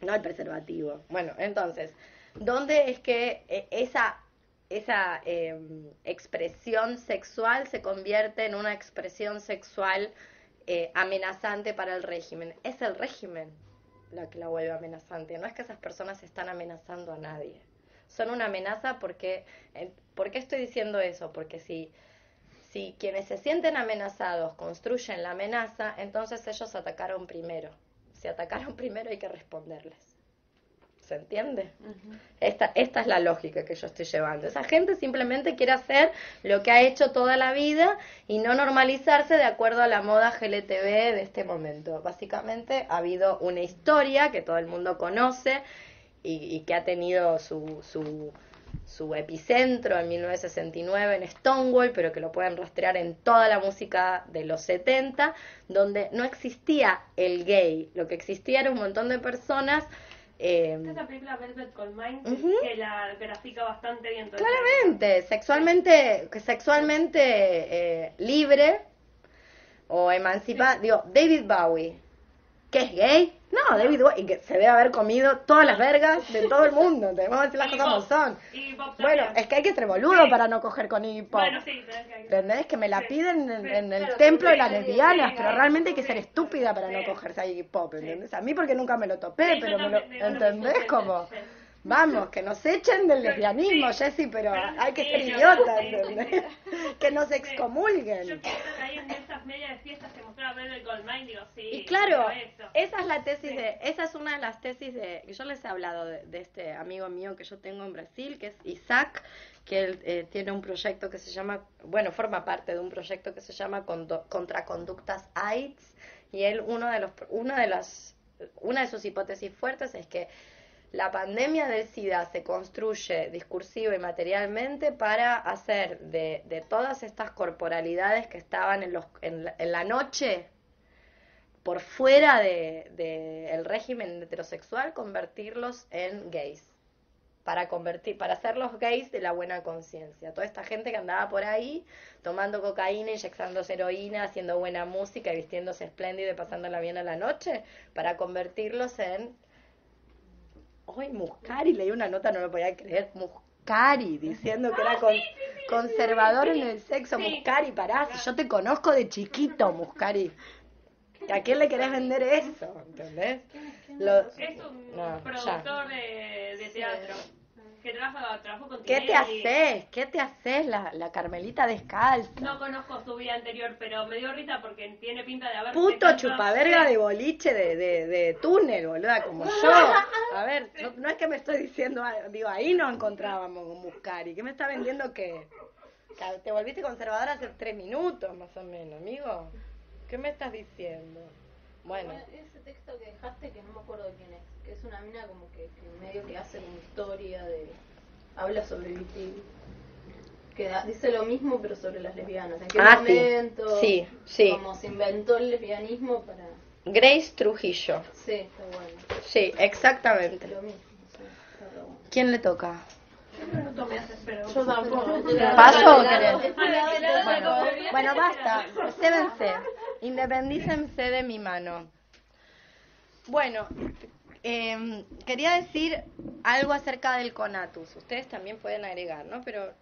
No el preservativo. Bueno, entonces, ¿dónde es que esa expresión sexual se convierte en una expresión sexual amenazante para el régimen? Es el régimen la que la vuelve amenazante, no es que esas personas están amenazando a nadie. Son una amenaza porque... ¿Por qué estoy diciendo eso? Porque si quienes se sienten amenazados construyen la amenaza, entonces ellos atacaron primero. Si atacaron primero hay que responderles. ¿Se entiende? Uh-huh. Esta es la lógica que yo estoy llevando. Esa gente simplemente quiere hacer lo que ha hecho toda la vida y no normalizarse de acuerdo a la moda GLTV de este momento. Básicamente ha habido una historia que todo el mundo conoce y que ha tenido su epicentro en 1969 en Stonewall, pero que lo pueden rastrear en toda la música de los 70, donde no existía el gay. Lo que existía era un montón de personas... Esa película Velvet Goldmine, uh-huh, que la grafica bastante bien. Claramente, sexualmente libre o emancipada. Digo, David Bowie, ¿qué es gay? No, David Wayne, que se debe haber comido todas las vergas de todo el mundo, tenemos que decir las cosas como son. Y Bob Bueno, también. es que hay que ser boludo para no coger con Iggy Pop. Bueno, sí, tenés que... ¿Entendés? Que me la piden en el Claro, templo de sí, las sí, lesbianas, sí, pero sí, realmente hay que sí, ser estúpida para no sí. cogerse a Iggy Pop, ¿entendés? A mí porque nunca me lo topé, Sí, yo pero me lo... también digo lo ¿Entendés? mismo. Como... Sí. Vamos, que nos echen del lesbianismo, Jessy, pero hay que ser idiotas, ¿entendés? Que nos Yo excomulguen. pienso que ahí en esas medias fiestas se mostraba Velvet Goldmine, digo, sí. Y claro, pero esto. esa es la tesis esa es una de las tesis que yo les he hablado de este amigo mío que yo tengo en Brasil, que es Isaac, que él tiene un proyecto que se llama, bueno, forma parte de un proyecto que se llama Contraconductas AIDS, y él una de sus hipótesis fuertes es que la pandemia del SIDA se construye discursiva y materialmente para hacer de todas estas corporalidades que estaban en la noche por fuera el régimen heterosexual, convertirlos en gays. Para hacerlos gays de la buena conciencia. Toda esta gente que andaba por ahí tomando cocaína, inyectándose heroína, haciendo buena música y vistiéndose espléndido y pasándola bien a la noche, para convertirlos en... Hoy Muscari, leí una nota, no lo podía creer, Muscari, diciendo que era conservador en el sexo. Muscari, pará, si yo te conozco de chiquito, Muscari. ¿A quién le querés vender eso? ¿Entendés? Es un No, productor de teatro que trabajó con ¿Qué te Tinelli. haces? ¿Qué te haces la Carmelita descalza? No conozco su vida anterior, pero me dio risa porque tiene pinta de haber... Puto chupaverga de boliche de túnel, boluda, como yo. A ver, no es que me estoy diciendo, digo, ahí nos encontrábamos con Muscari. ¿Qué me está vendiendo qué? Te volviste conservadora hace 3 minutos, más o menos, amigo. ¿Qué me estás diciendo? Bueno. Ese texto que dejaste, que no me acuerdo de quién es, que es una mina como que medio que hace una historia de... Habla sobre Vicky, que dice lo mismo pero sobre las lesbianas. ¿En qué momento? Sí. Como se inventó el lesbianismo para... Grace Trujillo. Sí, está bueno. Sí, exactamente. Lo mismo, sí, está re bueno. ¿Quién le toca? Yo tampoco. ¿Paso o querés? Bueno, basta. Cédense. Independícense de mi mano. Bueno, quería decir algo acerca del conatus. Ustedes también pueden agregar, ¿no? Pero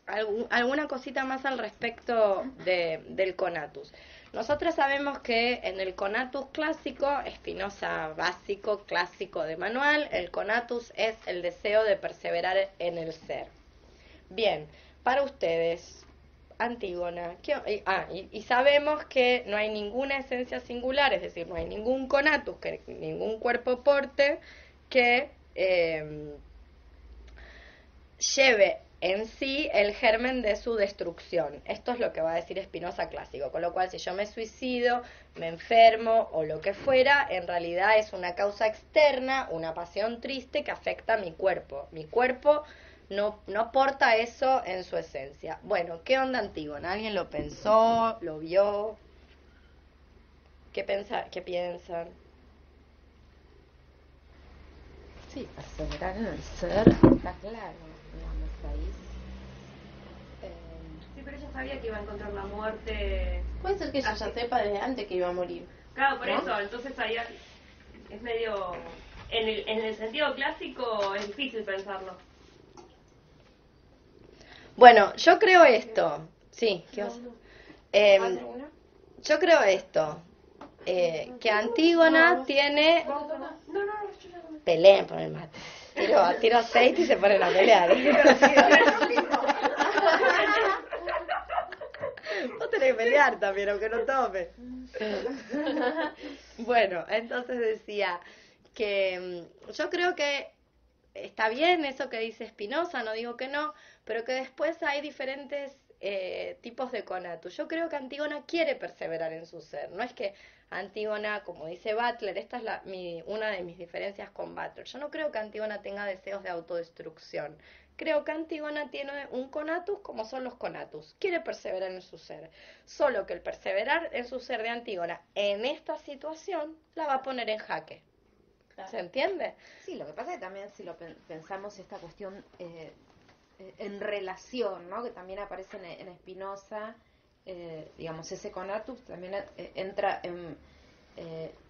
alguna cosita más al respecto del conatus. Nosotros sabemos que en el conatus clásico, Spinoza básico, clásico de manual, el conatus es el deseo de perseverar en el ser. Bien, para ustedes, Antígona, y sabemos que no hay ninguna esencia singular, es decir, no hay ningún conatus, ningún cuerpo porte que lleve en sí el germen de su destrucción. Esto es lo que va a decir Spinoza clásico, con lo cual si yo me suicido, me enfermo o lo que fuera, en realidad es una causa externa, una pasión triste que afecta a mi cuerpo. Mi cuerpo no porta eso en su esencia. Bueno, ¿qué onda Antígona? ¿Alguien lo pensó? ¿Lo vio? ¿Qué piensan? Sí, perseverar en el ser, está claro, digamos, ahí. Sí, pero ella sabía que iba a encontrar la muerte. Puede ser que ella ya sepa desde antes que iba a morir. Claro, por ¿no? eso, entonces ahí es medio... En el sentido clásico es difícil pensarlo. Bueno, yo creo esto. Sí, ¿qué vas? Yo creo esto. Que Antígona tiene... Peleen por el mate. Tiro aceite y se ponen a pelear. Vos tenés que pelear también, aunque no tome. Bueno, entonces decía que yo creo que está bien eso que dice Spinoza, no digo que no, pero que después hay diferentes tipos de conatus. Yo creo que Antígona quiere perseverar en su ser. No es que Antígona, como dice Butler, esta es una de mis diferencias con Butler. Yo no creo que Antígona tenga deseos de autodestrucción. Creo que Antígona tiene un conatus como son los conatus. Quiere perseverar en su ser. Solo que el perseverar en su ser de Antígona en esta situación la va a poner en jaque. ¿Se entiende? Sí, lo que pasa es que también si lo pensamos esta cuestión en relación, ¿no? Que también aparece en Spinoza, digamos, ese conatus también entra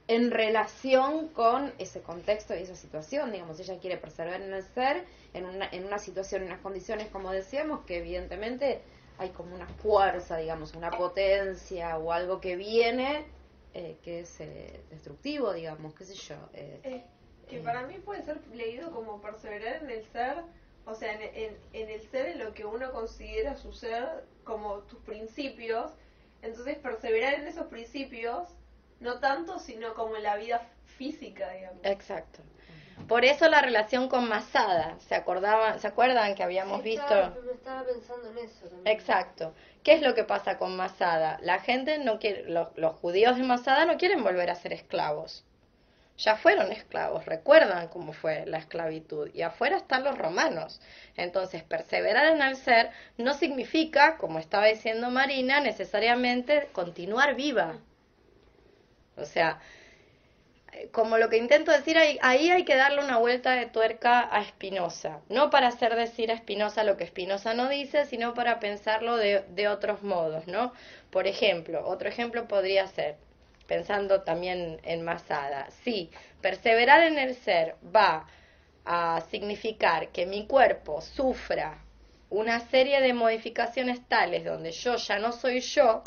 en relación con ese contexto y esa situación. Digamos, ella quiere perseverar en el ser, en una situación, en unas condiciones, como decíamos, que evidentemente hay como una fuerza, digamos, una potencia o algo que viene que es destructivo, digamos, qué sé yo. Que para mí puede ser leído como perseverar en el ser, o sea, en el ser, en lo que uno considera su ser, como tus principios. Entonces perseverar en esos principios, no tanto, sino como en la vida física, digamos. Exacto. Por eso la relación con Masada, ¿se acuerdan que habíamos visto? Estaba pensando en eso también. Exacto. ¿Qué es lo que pasa con Masada? La gente no quiere, los judíos de Masada no quieren volver a ser esclavos. Ya fueron esclavos, recuerdan cómo fue la esclavitud. Y afuera están los romanos. Entonces, perseverar en el ser no significa, como estaba diciendo Marina, necesariamente continuar viva. O sea, como lo que intento decir, ahí hay que darle una vuelta de tuerca a Spinoza. No para hacer decir a Spinoza lo que Spinoza no dice, sino para pensarlo de otros modos, ¿no? Por ejemplo, otro ejemplo podría ser, pensando también en Masada, sí, perseverar en el ser va a significar que mi cuerpo sufra una serie de modificaciones tales donde yo ya no soy yo.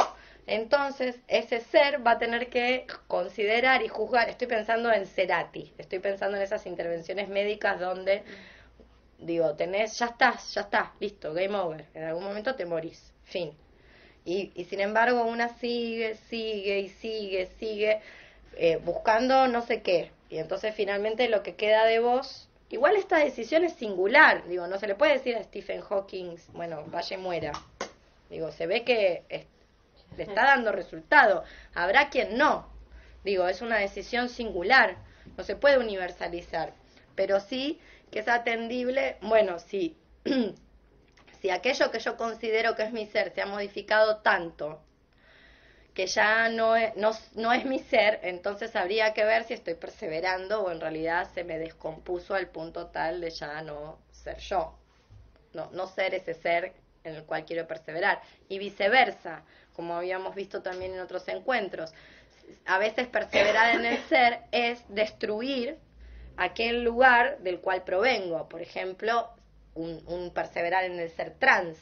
Entonces, ese ser va a tener que considerar y juzgar. Estoy pensando en Cerati, estoy pensando en esas intervenciones médicas donde, digo, ya está, listo, game over. En algún momento te morís, fin. Y sin embargo, una sigue, buscando no sé qué. Y entonces, finalmente, lo que queda de vos. Igual esta decisión es singular. Digo, no se le puede decir a Stephen Hawking, bueno, vaya y muera. Digo, se ve que le está dando resultado. Habrá quien no. Digo, es una decisión singular. No se puede universalizar. Pero sí que es atendible. Bueno, si aquello que yo considero que es mi ser se ha modificado tanto que ya no es mi ser, entonces habría que ver si estoy perseverando o en realidad se me descompuso al punto tal de ya no ser yo. No ser ese ser en el cual quiero perseverar. Y viceversa, como habíamos visto también en otros encuentros. A veces perseverar en el ser es destruir aquel lugar del cual provengo. Por ejemplo, un perseverar en el ser trans.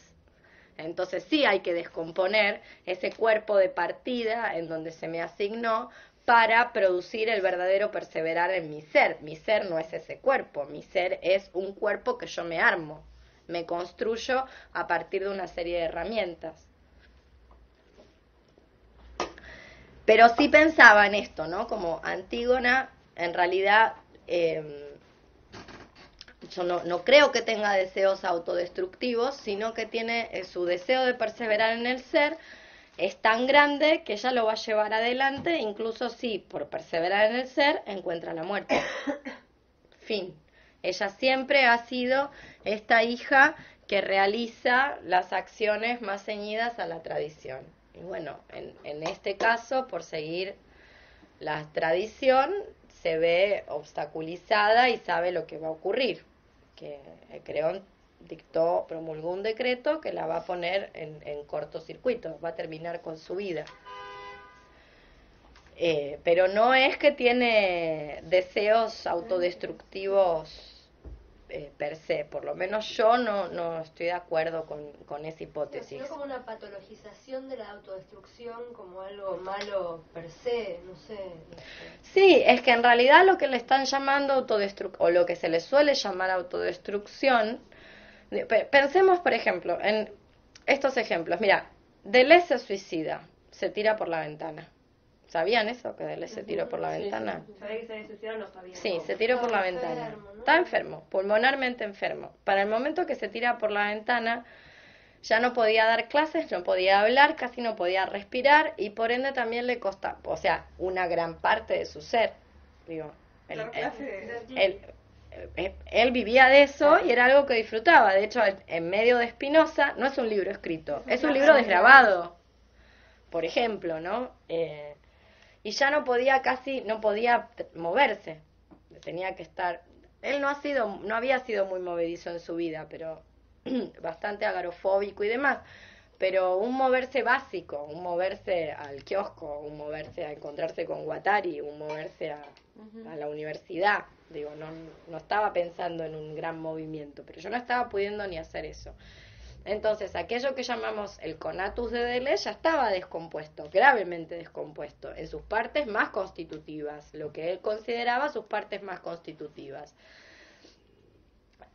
Entonces sí hay que descomponer ese cuerpo de partida en donde se me asignó para producir el verdadero perseverar en mi ser. Mi ser no es ese cuerpo, mi ser es un cuerpo que yo me armo, me construyo a partir de una serie de herramientas. Pero sí pensaba en esto, ¿no? Como Antígona, en realidad, yo no creo que tenga deseos autodestructivos, sino que tiene su deseo de perseverar en el ser, es tan grande que ella lo va a llevar adelante, incluso si por perseverar en el ser encuentra la muerte. Fin. Ella siempre ha sido esta hija que realiza las acciones más ceñidas a la tradición. Y bueno, en este caso, por seguir la tradición, se ve obstaculizada y sabe lo que va a ocurrir. Que Creón promulgó un decreto que la va a poner en cortocircuito, va a terminar con su vida. Pero no es que tiene deseos autodestructivos per se, por lo menos yo no estoy de acuerdo con esa hipótesis. No como una patologización de la autodestrucción como algo malo per se, no sé. Sí, es que en realidad lo que le están llamando autodestrucción, o lo que se le suele llamar autodestrucción, pensemos por ejemplo en estos ejemplos. Mira, Deleuze se suicida, se tira por la ventana. ¿Sabían eso? Que Deleuze se tiró por la ventana. ¿Sabía que se había suicidado? No sabía. Sí, se tiró por la ventana. ¿No? Está enfermo, pulmonarmente enfermo. Para el momento que se tira por la ventana, ya no podía dar clases, no podía hablar, casi no podía respirar y por ende también le costaba, o sea, una gran parte de su ser. Digo, él vivía de eso y era algo que disfrutaba. De hecho, en medio de Spinoza no es un libro escrito, es un libro desgrabado, por ejemplo, ¿no? Y ya no podía moverse, tenía que estar. Él no había sido muy movedizo en su vida, pero bastante agorafóbico y demás. pero un moverse básico, un moverse al kiosco, un moverse a encontrarse con Guattari, un moverse a la universidad, digo, no estaba pensando en un gran movimiento, pero yo no estaba pudiendo ni hacer eso. Entonces, aquello que llamamos el conatus de Deleuze ya estaba descompuesto, gravemente descompuesto, en sus partes más constitutivas, lo que él consideraba sus partes más constitutivas.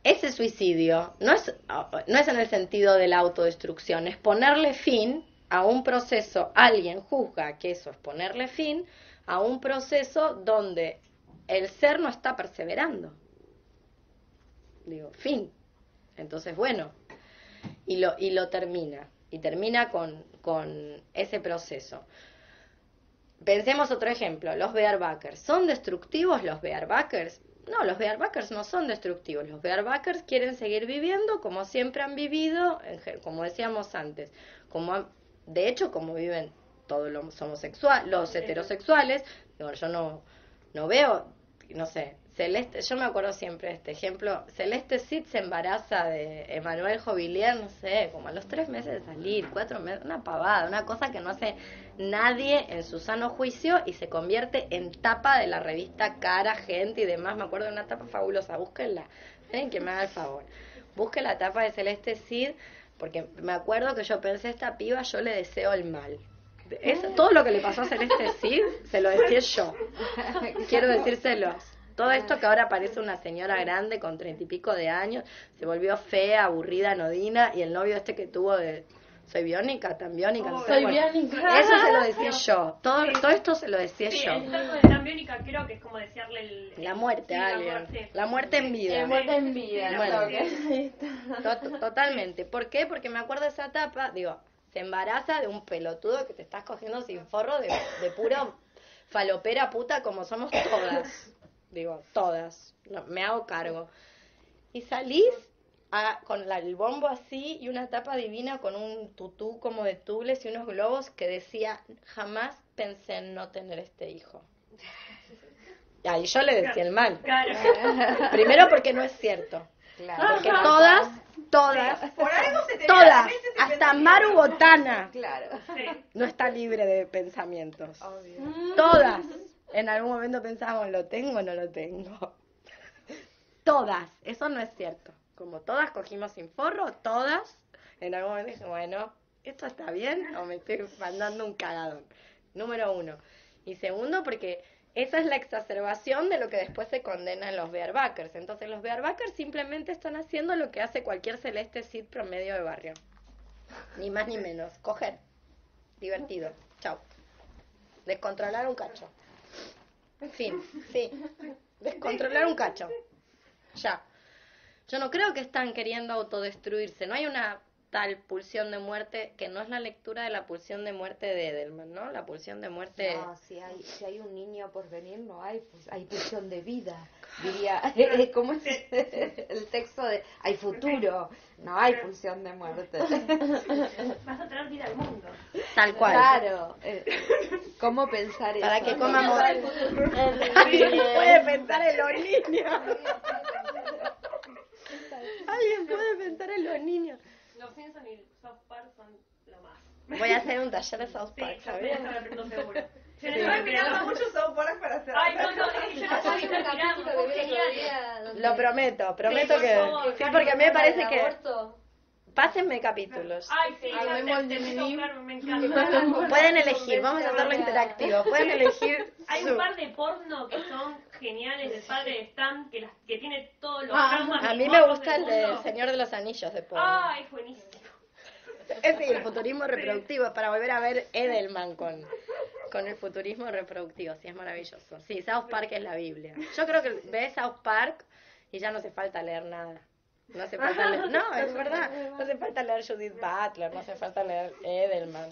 Ese suicidio no es en el sentido de la autodestrucción, es ponerle fin a un proceso. Alguien juzga que eso es ponerle fin a un proceso donde el ser no está perseverando. Digo, fin. Entonces, bueno, y lo termina. Y termina con ese proceso. Pensemos otro ejemplo, los Bearbackers. ¿Son destructivos los Bearbackers? No, los Bearbackers no son destructivos. Los Bearbackers quieren seguir viviendo como siempre han vivido, como decíamos antes. De hecho, como viven todos los heterosexuales. Digo, yo no veo, no sé, Celeste, yo me acuerdo siempre de este ejemplo. Celeste Cid se embaraza de Emmanuel Jovillier, no sé, como a los 3 meses de salir, 4 meses, una pavada, una cosa que no hace nadie en su sano juicio y se convierte en tapa de la revista Cara, Gente y demás. Me acuerdo de una tapa fabulosa, búsquenla, ven que me haga el favor. Busquen la tapa de Celeste Cid, porque me acuerdo que yo pensé, esta piba yo le deseo el mal. Todo lo que le pasó a Celeste Cid se lo decía yo. Quiero decírselo. Todo esto que ahora parece una señora grande con 30 y pico de años, se volvió fea, aburrida, anodina, y el novio este que tuvo de soy biónica, tan biónica, no sé, soy bueno, biónica. eso se lo decía yo, todo esto se lo decía Sí, yo. el salto de tan biónica creo que es como desearle La muerte a alguien, la muerte en vida. La muerte en vida, Bueno, ahí está. Totalmente. ¿Por qué? Porque me acuerdo de esa etapa, digo, se embaraza de un pelotudo que te estás cogiendo sin forro de puro falopera puta como somos todas. Digo, todas. No, me hago cargo. Y salís con el bombo así y una tapa divina con un tutú como de tules y unos globos que decía, jamás pensé en no tener este hijo. Y ahí yo le decía el mal. Claro. Primero porque no es cierto. Claro. Porque todas, Por algo se te todas, viene a la mente ese hasta pensamiento. Maru Botana Claro. no está libre de pensamientos. Obvio. Todas. En algún momento pensábamos, ¿lo tengo o no lo tengo? Todas. Eso no es cierto. Como todas cogimos sin forro, todas, en algún momento dije, bueno, ¿esto está bien o me estoy mandando un cagadón? Número 1. Y segundo, porque esa es la exacerbación de lo que después se condena en los Bearbackers. Entonces los Bearbackers simplemente están haciendo lo que hace cualquier Celeste Cid promedio de barrio. Ni más ni menos. Coger. Divertido. Chau. Descontrolar un cacho. Fin. Sí. Descontrolar un cacho. Ya. Yo no creo que están queriendo autodestruirse. No hay una tal pulsión de muerte que no es la lectura de la pulsión de muerte de Edelman, ¿no? La pulsión de muerte... No, si hay un niño por venir, no hay, pues hay pulsión de vida. Diría, ¿cómo es el texto de hay futuro? No hay pulsión de muerte. Vas a traer vida al mundo. Tal cual. Claro. ¿Cómo pensar eso? Para que comamos... Alguien puede pensar en los niños. Alguien puede pensar en los niños. Los Simpsons y South Park son lo más. Voy a hacer un taller de South Sí, Park, ya ¿sabes? me aprendo seguro. Yo Estoy mirando mucho South Park para hacer. Ay, no, es que yo no soy mirando, son geniales. Lo prometo Sí, que... por favor, Sí, porque a mí me parece que... Aborto. Pásenme capítulos. Ay, sí, Hablemos ya de te mí. me encanta. Pueden elegir, vamos a hacerlo interactivo. Pueden elegir Hay su... un par de porno que son geniales del padre de Stan, que tiene todos los Ah, dramas A y mí me morros gusta el del de mundo. Señor de los Anillos de porno. Ah, es buenísimo. Es decir, el futurismo reproductivo, es para volver a ver Edelman con el futurismo reproductivo, sí, es maravilloso. Sí, South Park es la Biblia. Yo creo que ves South Park y ya no hace falta leer nada. No hace falta leer, no, es verdad, no hace falta leer Judith Butler, no hace falta leer Edelman.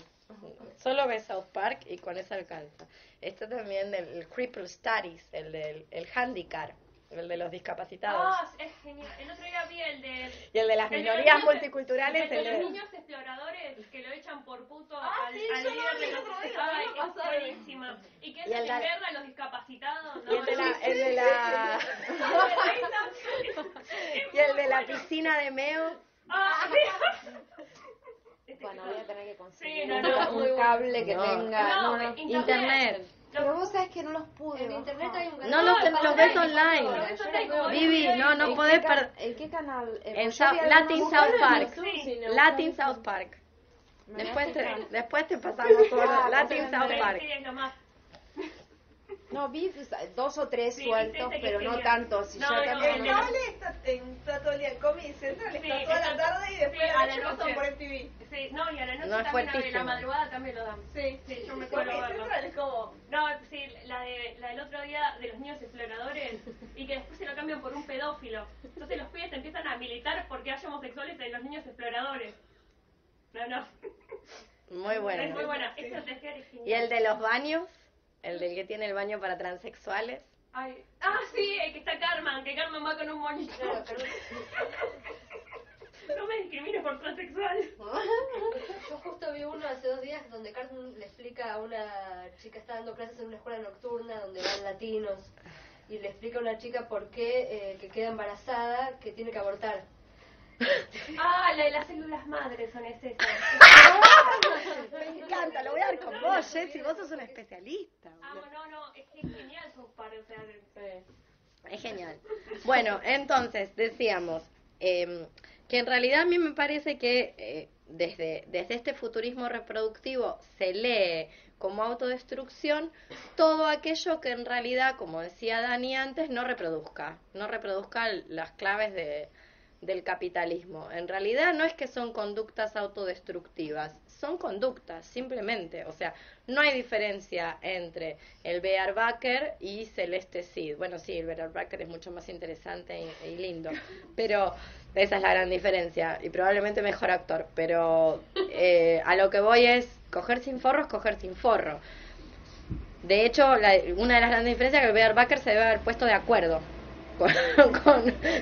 Solo ves South Park y con eso alcanza. Esto también del Cripple Studies, el del handicap, el de los discapacitados. Ah, es genial. El otro día vi el de... Y el de las el de minorías los niños- multiculturales, el de el los de... niños exploradores que lo echan por puto Ah, al sí, al yo lo líder vi de el los... otro día, Ay, ¿no? es buenísima. Y que es Y el en de- guerra a los discapacitados, ¿no? Y el de la... Y el de la piscina de Meo. Ah, Bueno, voy a tener que Sí, conseguir no, un cable que No. tenga... Internet. Pero vos sabés que no los pude. En internet hay un No los ves online. online. Vivi, no podés perder. ¿En qué canal? En Pues yo vi Latin algunos- South Park. Sí. Latin South Park. Me voy a fijar. Después te pasamos todo. Ah, Latin vos South tenés Park. Sí, nomás. No, vi 2 o 3 Sí, sueltos, viste que pero no genial. tantos. Y No, yo no, también El no. cable está todo el día en Comedy Central, Sí, está toda la está- tarde y después sí, a a la la noche noche. por MTV. Sí, no, y a la noche No, es también, a fuertísimo. la madrugada también lo dan. Sí, Sí, yo me Comedy suelo verlo. Central es como... No, sí, la del otro día de los niños exploradores y que después se lo cambian por un pedófilo. Entonces los pibes empiezan a militar porque hay homosexuales en los niños exploradores. No. Muy Es muy bueno. buena. Esta tercera es genial. ¿Y el de los baños? El del que tiene el baño para transexuales. Ay. Sí, el que está Carmen, que Carmen va con un monito. Claro, pero No me discrimines por transexual. yo justo vi uno hace 2 días donde Carmen le explica a una chica, está dando clases en una escuela nocturna donde van latinos, y le explica a una chica por qué que queda embarazada, que tiene que abortar. La de las células madres son esas. Me encanta, lo voy a dar con vos, Jessy, vos sos una especialista. No, es que es genial sus pares, o sea, Es genial. Bueno, entonces, decíamos que en realidad a mí me parece que desde este futurismo reproductivo se lee como autodestrucción todo aquello que en realidad, como decía Dani antes, no reproduzca las claves del capitalismo. En realidad no es que son conductas autodestructivas, son conductas, simplemente. O sea, no hay diferencia entre el Bear Baker y Celeste Cid. Bueno, sí, el Bear Baker es mucho más interesante y lindo, pero esa es la gran diferencia, y probablemente mejor actor. Pero a lo que voy es, coger sin forro es coger sin forro. De hecho, una de las grandes diferencias es que el Bear Baker se debe haber puesto de acuerdo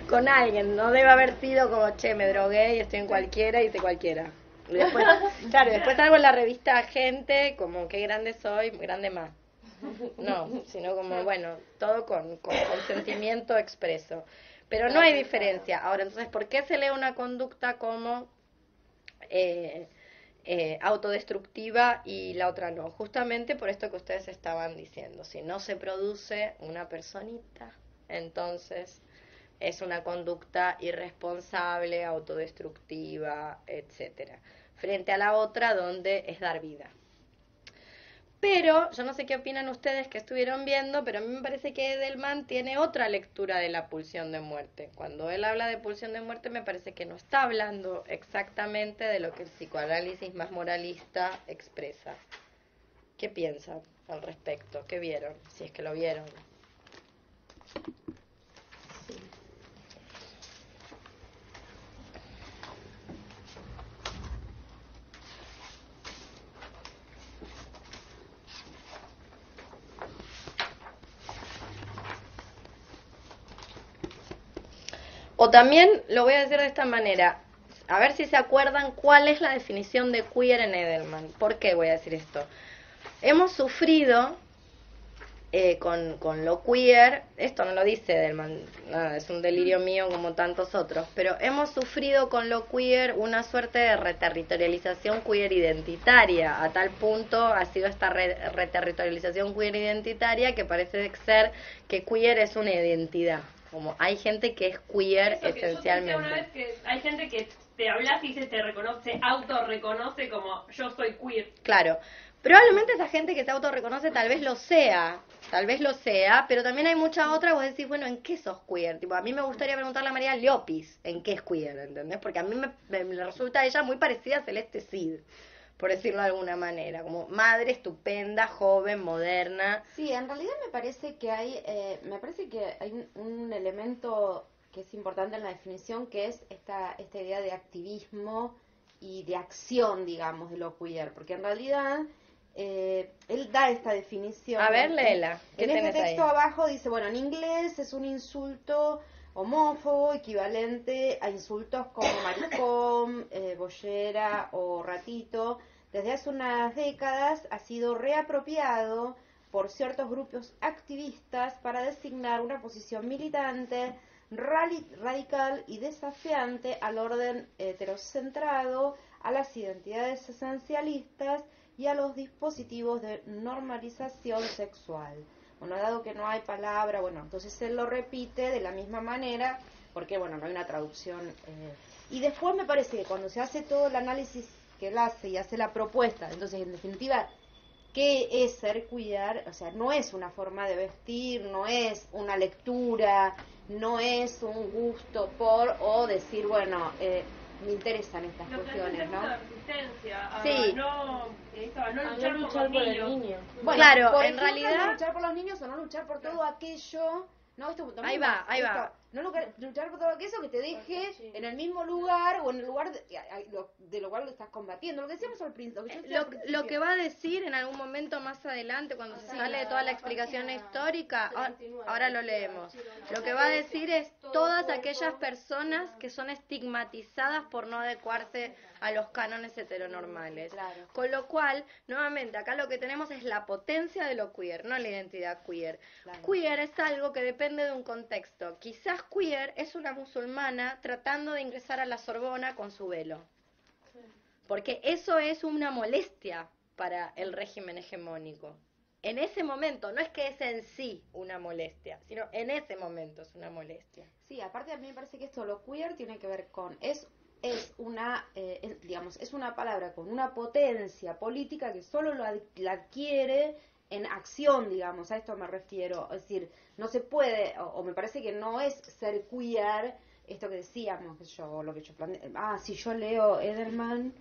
con alguien, no debe haber sido como, che, me drogué y estoy en cualquiera y hice cualquiera. Y después, claro, después salgo en la revista Gente, como qué grande soy, grande más. No, sino como, bueno, todo con consentimiento expreso. Pero no hay diferencia. Ahora, entonces, ¿por qué se lee una conducta como autodestructiva y la otra no? Justamente por esto que ustedes estaban diciendo. Si no se produce una personita, entonces es una conducta irresponsable, autodestructiva, etcétera, frente a la otra donde es dar vida. Pero yo no sé qué opinan ustedes que estuvieron viendo, pero a mí me parece que Edelman tiene otra lectura de la pulsión de muerte. Cuando él habla de pulsión de muerte, me parece que no está hablando exactamente de lo que el psicoanálisis más moralista expresa. ¿Qué piensan al respecto? ¿Qué vieron? Si es que lo vieron. O también lo voy a decir de esta manera, a ver si se acuerdan cuál es la definición de queer en Edelman. ¿Por qué voy a decir esto? Hemos sufrido con lo queer, esto no lo dice Edelman, nada, es un delirio mío como tantos otros, pero hemos sufrido con lo queer una suerte de reterritorialización queer identitaria. A tal punto ha sido esta reterritorialización queer identitaria que parece ser que queer es una identidad. Como hay gente que es queer Eso que esencialmente. yo te decía una vez que hay gente que te hablas y se autorreconoce como yo soy queer. Claro, probablemente esa gente que se autorreconoce tal vez lo sea, pero también hay mucha otra, vos decís, bueno, ¿en qué sos queer? Tipo, a mí me gustaría preguntarle a María Llopis en qué es queer, ¿entendés? Porque a mí me resulta a ella muy parecida a Celeste Cid, por decirlo de alguna manera, como madre estupenda, joven, moderna. Sí, en realidad me parece que hay un elemento que es importante en la definición, que es esta idea de activismo y de acción, digamos, de lo queer, porque en realidad él da esta definición. A ver, léela. ¿Qué En este tenés texto ahí? abajo dice, bueno, en inglés es un insulto homófobo equivalente a insultos como maricón, bollera o ratito. Desde hace unas décadas ha sido reapropiado por ciertos grupos activistas para designar una posición militante radical y desafiante al orden heterocentrado, a las identidades esencialistas y a los dispositivos de normalización sexual. Bueno, dado que no hay palabra, bueno, entonces él lo repite de la misma manera, porque, bueno, no hay una traducción. Y después me parece que cuando se hace todo el análisis que él hace y hace la propuesta, entonces, en definitiva, ¿qué es ser queer? O sea, no es una forma de vestir, no es una lectura, no es un gusto por, o decir, bueno, me interesan estas cuestiones, ¿no? Resistencia, Sí. No luchar por los niños. Bueno, claro, por en ejemplo, realidad... no luchar por los niños o no luchar por todo aquello. No, esto también Ahí va, ahí va. No luchar por todo aquello que te deje en el mismo lugar o en el lugar de lo cual lo estás combatiendo. Lo que decíamos al principio. Lo que va a decir en algún momento más adelante, cuando se sale de toda la explicación histórica, ahora lo leemos. Lo que va a decir es todas aquellas personas que son estigmatizadas por no adecuarse a los cánones heteronormales. Claro. Con lo cual, nuevamente, acá lo que tenemos es la potencia de lo queer, no la identidad queer. Claro. Queer es algo que depende de un contexto. Quizás queer es una musulmana tratando de ingresar a la Sorbona con su velo. Porque eso es una molestia para el régimen hegemónico. En ese momento, no es que es en sí una molestia, sino en ese momento es una molestia. Sí, aparte a mí me parece que esto, lo queer, tiene que ver con... Es una, digamos, es una palabra con una potencia política que solo la adquiere en acción, digamos, a esto me refiero. Es decir, no se puede, o me parece que no es ser queer, esto que decíamos, lo que yo planteé. Si yo leo Edelman,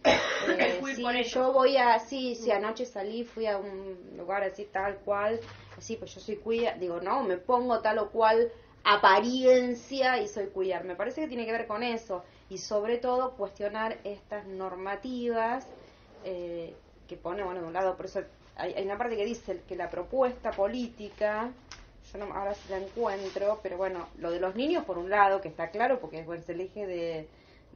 si yo voy si anoche fui a un lugar así tal cual, así, pues yo soy queer, digo, no, me pongo tal o cual apariencia y soy queer. Me parece que tiene que ver con eso, y sobre todo cuestionar estas normativas que pone, bueno, de un lado, por eso hay una parte que dice que la propuesta política, yo no, ahora sí la encuentro, pero bueno, lo de los niños por un lado, que está claro porque es el eje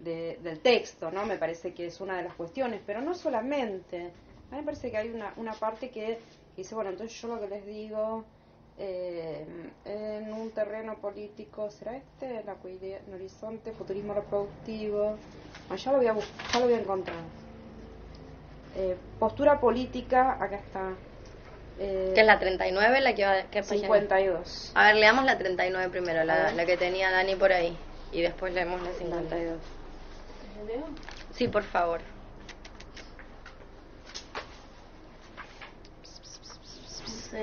del texto, ¿no? Me parece que es una de las cuestiones, pero no solamente. A mí me parece que hay una parte que dice, bueno, entonces yo lo que les digo, en un terreno político, ¿será este? En Horizonte, futurismo reproductivo. Ya lo voy a buscar, ya lo voy a encontrar. Postura política, acá está. ¿Qué es la 39? La que va, ¿qué 52. A ver, leamos la 39 primero, la que tenía Dani por ahí. Y después leemos la 52. Sí, por favor. Sí.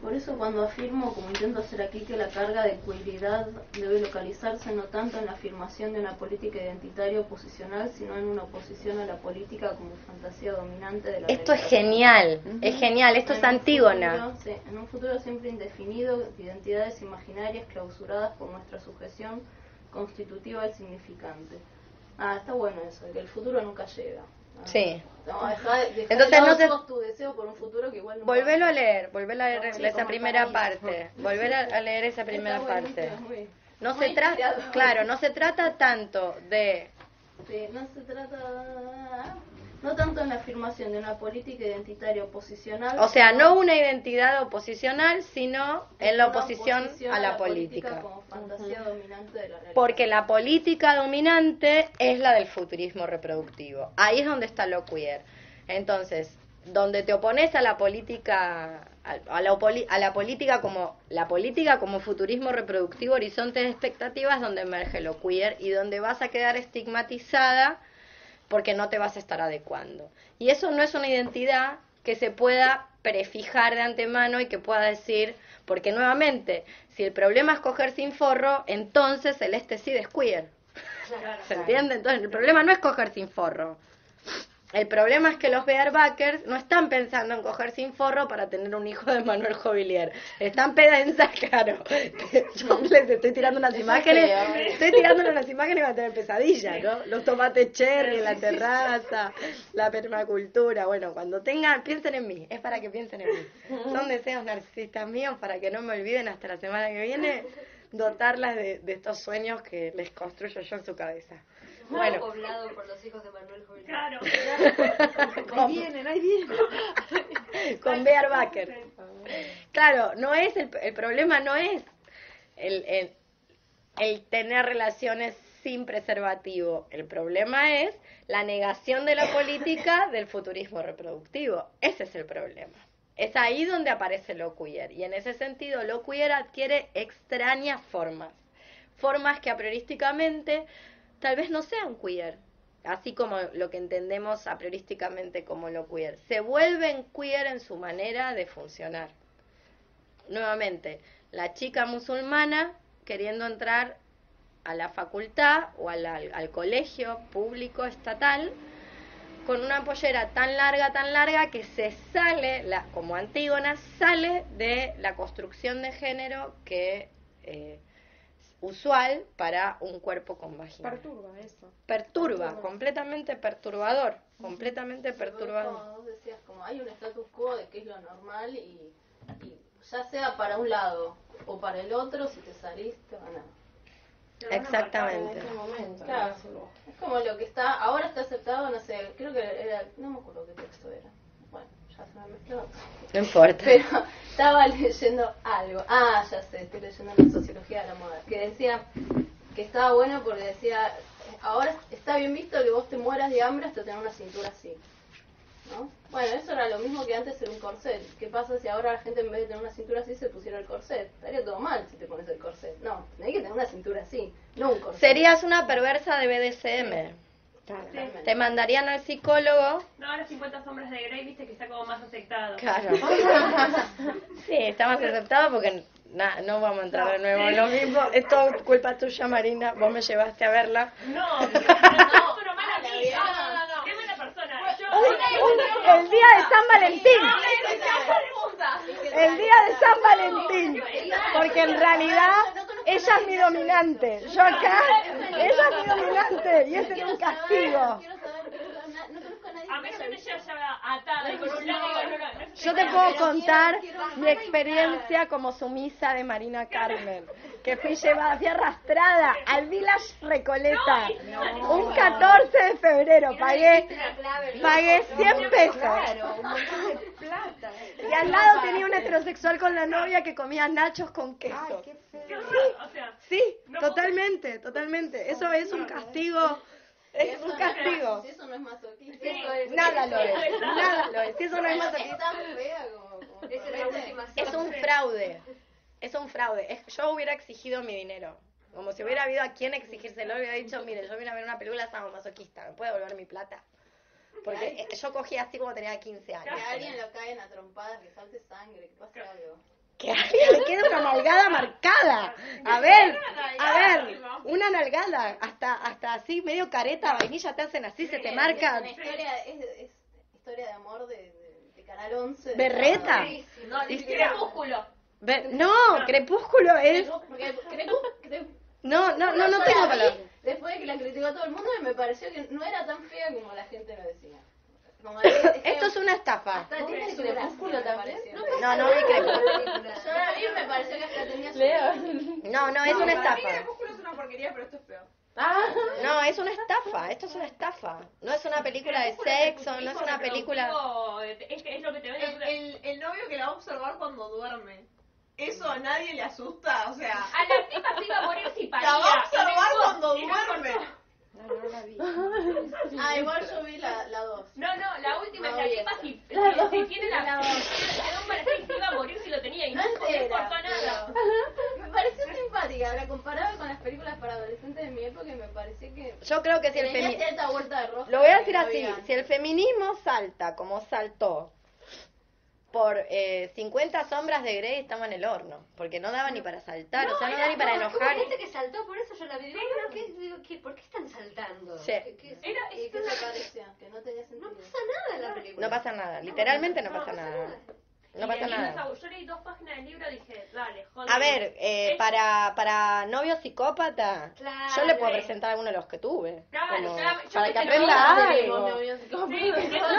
Por eso cuando afirmo, como intento hacer aquí, que la carga de queeridad debe localizarse no tanto en la afirmación de una política identitaria oposicional, sino en una oposición a la política como fantasía dominante de la Esto es realidad. genial, es genial, esto es Antígona. En un futuro siempre indefinido, de identidades imaginarias clausuradas por nuestra sujeción constitutiva del significante. Está bueno eso, que el futuro nunca llega. Sí. No, Entonces no te... tu deseo por un futuro que igual no Volvelo a leer esa como primera paraíso. parte. Volver a leer esa primera Está bueno, parte. muy- No muy se trata, inspirado. claro, no se trata tanto de... Sí, no se trata, no tanto en la afirmación de una política identitaria oposicional, O sea, sino no una identidad oposicional, sino en la una oposición a la política. como fantasía dominante de la realidad. Porque la política dominante es la del futurismo reproductivo. Ahí es donde está lo queer. Entonces, donde te opones a la política, a la política como futurismo reproductivo, horizonte de expectativas, donde emerge lo queer y donde vas a quedar estigmatizada porque no te vas a estar adecuando. Y eso no es una identidad que se pueda prefijar de antemano y que pueda decir, porque nuevamente, si el problema es coger sin forro, entonces el sí es queer. ¿Se entiende? Entonces el problema no es coger sin forro. El problema es que los Bearbackers no están pensando en coger sin forro para tener un hijo de Manuel Jovillier. Están pensando, claro. Yo les estoy tirando unas imágenes. Estoy tirándole unas imágenes y van a tener pesadillas, ¿no? Los tomates cherry en la terraza, la permacultura. Bueno, cuando tengan, piensen en mí. Es para que piensen en mí. Son deseos narcisistas míos para que no me olviden hasta la semana que viene dotarlas de estos sueños que les construyo yo en su cabeza. Bueno, Poblado por los hijos de Manuel Jovillier. Claro. Ahí vienen. Con Bearbacker. Claro, no es el problema no es el tener relaciones sin preservativo. El problema es la negación de la política del futurismo reproductivo. Ese es el problema. Es ahí donde aparece lo queer. Y en ese sentido, lo queer adquiere extrañas formas. Formas que a priorísticamente tal vez no sean queer. Así como lo que entendemos a priorísticamente como lo queer. Se vuelven queer en su manera de funcionar. Nuevamente, la chica musulmana queriendo entrar a la facultad o al colegio público estatal con una pollera tan larga que se sale, como Antígona, sale de la construcción de género que usual para un cuerpo con vagina. Perturba eso. Perturba, completamente perturbador, completamente perturbador. Como vos decías, como hay un status quo de qué es lo normal y ya sea para un lado o para el otro, si te salís te van a... Exactamente. En ese momento. Claro, es como lo que está, ahora está aceptado, no sé, creo que era, no me acuerdo qué texto era. Bueno, ya se me mezcló. No importa. Pero estaba leyendo algo. Ah, ya sé, estoy leyendo la sociología de la moda. Que decía que estaba bueno porque decía, ahora está bien visto que vos te mueras de hambre hasta tener una cintura así. ¿No? Bueno, eso era lo mismo que antes era un corset. ¿Qué pasa si ahora la gente en vez de tener una cintura así se pusiera el corset? Estaría todo mal si te pones el corset. No, tenés que tener una cintura así, no un corset. Serías una perversa de BDSM. Totalmente. Te mandarían al psicólogo. No, ahora 50 sombras de Grey, viste que está como más aceptado. Claro. Sí, está más aceptado porque no vamos a entrar de nuevo en lo mismo. Es todo culpa tuya, Marina. Vos me llevaste a verla. No, no, pero mala amiga. No. Qué buena persona. El día de San Valentín. El día de San Valentín. Porque en realidad ella es mi dominante. Yo acá, ella es mi dominante. Y ese es un castigo. Quiero saber, no conozco a nadie. A menos que te lleves ya atada y con un lado y con una... Yo te puedo contar mi experiencia como sumisa de Marina Carmen, que fui llevada, fui arrastrada al Village Recoleta, un 14 de febrero, pagué 100 pesos. Y al lado tenía un heterosexual con la novia que comía nachos con queso. Sí, totalmente, totalmente. Eso es un castigo. Es un castigo. Si eso no es masoquismo. Nada lo es, nada lo es. Si eso no es masoquismo. Es tan fea como Esa es la última. Es un fraude. Es un fraude. Yo hubiera exigido mi dinero. Como si hubiera habido a quien exigírselo, hubiera dicho, mire, yo vine a ver una película sadomasoquista, ¿me puede devolver mi plata? Porque yo cogí así como tenía 15 años. que a alguien lo caen a trompadas, que salte sangre, que pase algo. Que a alguien le quede una nalgada marcada. A ver, una nalgada. Hasta así, medio careta, vainilla, te hacen así, se te marca. Es una historia, es historia de amor de Canal 11. ¿Berreta? No, Crepúsculo. No, Crepúsculo es... No tengo palabras. Después de que la criticó todo el mundo, me pareció que no era tan fea como la gente lo decía. Esto es una estafa. Hasta tiene su Crepúsculo también. No vi Crepúsculo. Yo la vi y me pareció que hasta tenía su... No, es una estafa. Crepúsculo es una porquería, pero esto es peor. No, es una estafa, esto es una estafa. No es una película de sexo, no es una película... Es lo que te ven. El novio que la va a observar cuando duerme. Eso a nadie le asusta, o sea... A la tipa se iba a morir si paría. La va a observar cuando y no duerme. No la vi. Ah, igual yo vi la 2. No, la última es la tipa si tiene la se iba a morir si lo tenía y no le importó nada. Me pareció simpática, la comparaba con las películas para adolescentes de mi época y me pareció que... Yo creo que si el tenía feminismo... cierta vuelta de rosca. Lo voy a decir que así, habían. si el feminismo salta como saltó por 50 sombras de Grey, estaba en el horno, porque no daba ni para saltar, o sea, no daba ni para enojar. Hubo gente que saltó, por eso yo la vi. Digo, ¿por qué están saltando? Sí. ¿Y qué te parecía? Que no tenía sentido. No pasa nada en la película. No pasa nada, literalmente no pasa nada. No pasa nada. Yo leí 2 páginas del libro y dije, dale, joder. A ver, para novio psicópata, Claro. yo le puedo presentar alguno de los que tuve. Claro, yo para me que te lo aprenda digo, algo. Sí, No,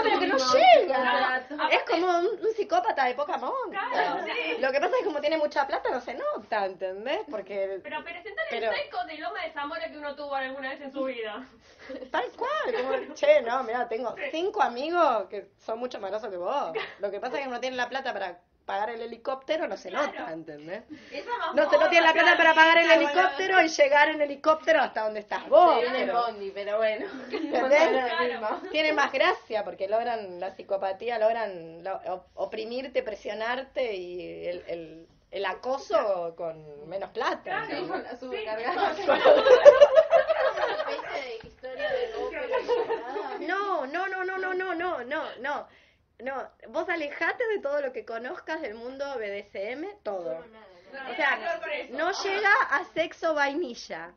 pero que no llega. Es como un psicópata de poca monta. Claro, sí. Lo que pasa es que como tiene mucha plata no se nota, ¿entendés? Porque Pero presentale el psycho de Loma de Zamora que uno tuvo alguna vez en su vida. tal cual, como, che, no, mira, tengo 5 amigos que son mucho más grosos que vos. Lo que pasa es que no tienen la plata para pagar el helicóptero, no se nota, ¿entendés? Esa No tiene la plata para pagar el helicóptero y llegar en helicóptero hasta donde estás vos. Sí, viene Bondi, pero bueno. ¿Entendés? Tiene más gracia porque logran la psicopatía, logran oprimirte, presionarte y el acoso con menos plata. Sí, con la subcargada. Sí. Una especie de historia de ópera ilustrada. No, vos alejate de todo lo que conozcas del mundo BDSM, todo. O sea, no llega a sexo vainilla.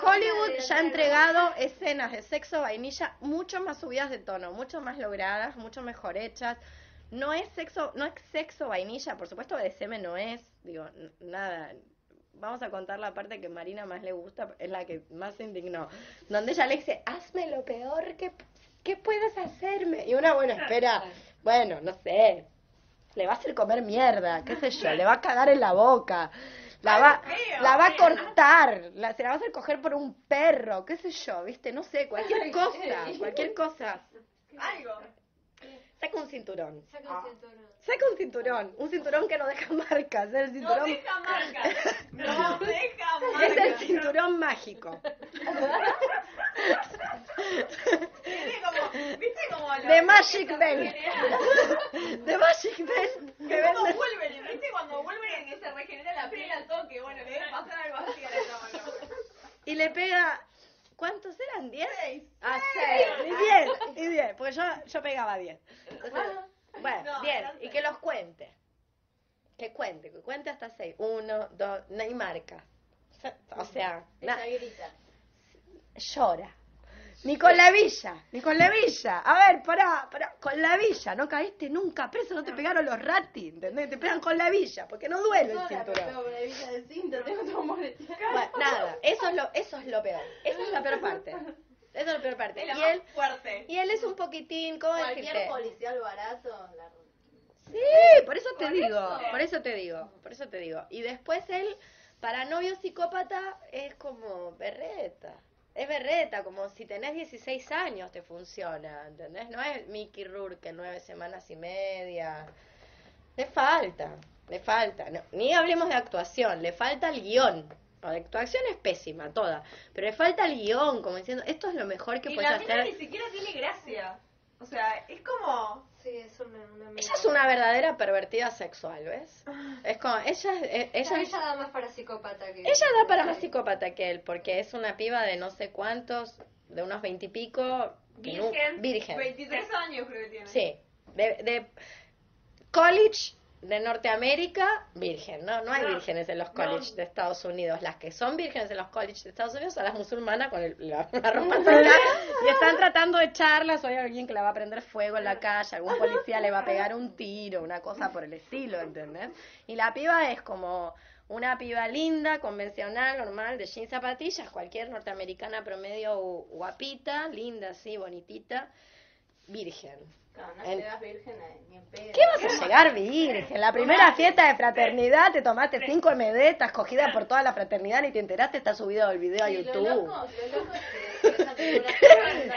Hollywood ya ha entregado escenas de sexo vainilla mucho más subidas de tono, mucho más logradas, mucho mejor hechas. No es sexo vainilla, por supuesto BDSM no es, digo, nada. Vamos a contar la parte que Marina más le gusta, es la que más se indignó. Donde ella le dice, hazme lo peor que puedas hacerme. Y una buena espera, bueno, no sé, le va a hacer comer mierda, qué sé yo, le va a cagar en la boca, la va a cortar, se la va a hacer coger por un perro, qué sé yo, viste, no sé, cualquier cosa. Algo. Saca un cinturón. Saca un cinturón. Un cinturón que no deja marcas, es el cinturón. No deja marcas. No deja marcas. Es el cinturón mágico. ¿Viste como The Magic Bell. The Magic Bell. Que como vende. Wolverine, ¿viste? Cuando Wolverine se regenera la piel al toque. Bueno, le debe pasar algo así a la chama. Y le pega. ¿Cuántos eran? ¿10? 6. Ah, 6. Y 10. Porque yo pegaba 10. Entonces, bueno, No, 10. eran Y seis. que los cuente. Que cuente hasta 6. 1, 2, no hay marca. O sea, Ella grita. llora. Ni con la villa. A ver, pará, con la villa. No caíste nunca preso, no te pegaron los ratis, ¿entendés? Te pegan con la villa, porque no duele el cinturón. Tengo una villa de cinta, tengo todo molesto. Bueno, nada, eso es lo peor. Esa es la peor parte. Esa es la peor parte. Es la Y él, más fuerte. y él es un poquitín, ¿cómo Cualquier decirte? policial barato. Sí, por eso te digo. Y después él, para novio psicópata, es como berreta. Es berreta, como si tenés 16 años te funciona, ¿entendés? No es Mickey Rourke, 9 semanas y media. Le falta. No, ni hablemos de actuación, le falta el guión. La actuación es pésima, toda. Pero le falta el guión, como diciendo, esto es lo mejor que Y puedes la mina hacer. ni siquiera tiene gracia. O sea, es como... Sí, es una Ella es una verdadera pervertida sexual, ¿ves? Es como, ella da más para psicópata que... Ella da para más psicópata que él, porque es una piba de no sé cuántos, de unos 20 y pico. Virgen. 23 años creo que tiene. Sí. De college de Norteamérica, virgen. No hay vírgenes en los college de Estados Unidos. Las que son vírgenes en los college de Estados Unidos son las musulmanas con la ropa sola y están tratando de echarlas. O hay alguien que la va a prender fuego en la calle, algún policía le va a pegar un tiro, una cosa por el estilo, ¿entendés? Y la piba es como una piba linda, convencional, normal, de jeans, zapatillas, cualquier norteamericana promedio guapita, linda, así, bonitita, virgen. Claro, no llegas virgen ni en pedo. ¿Qué vas a llegar virgen? La primera fiesta de fraternidad te tomaste 5 MD, estás cogida por toda la fraternidad y te enteraste, está subido el video a Sí, YouTube. Lo loco es que esa figura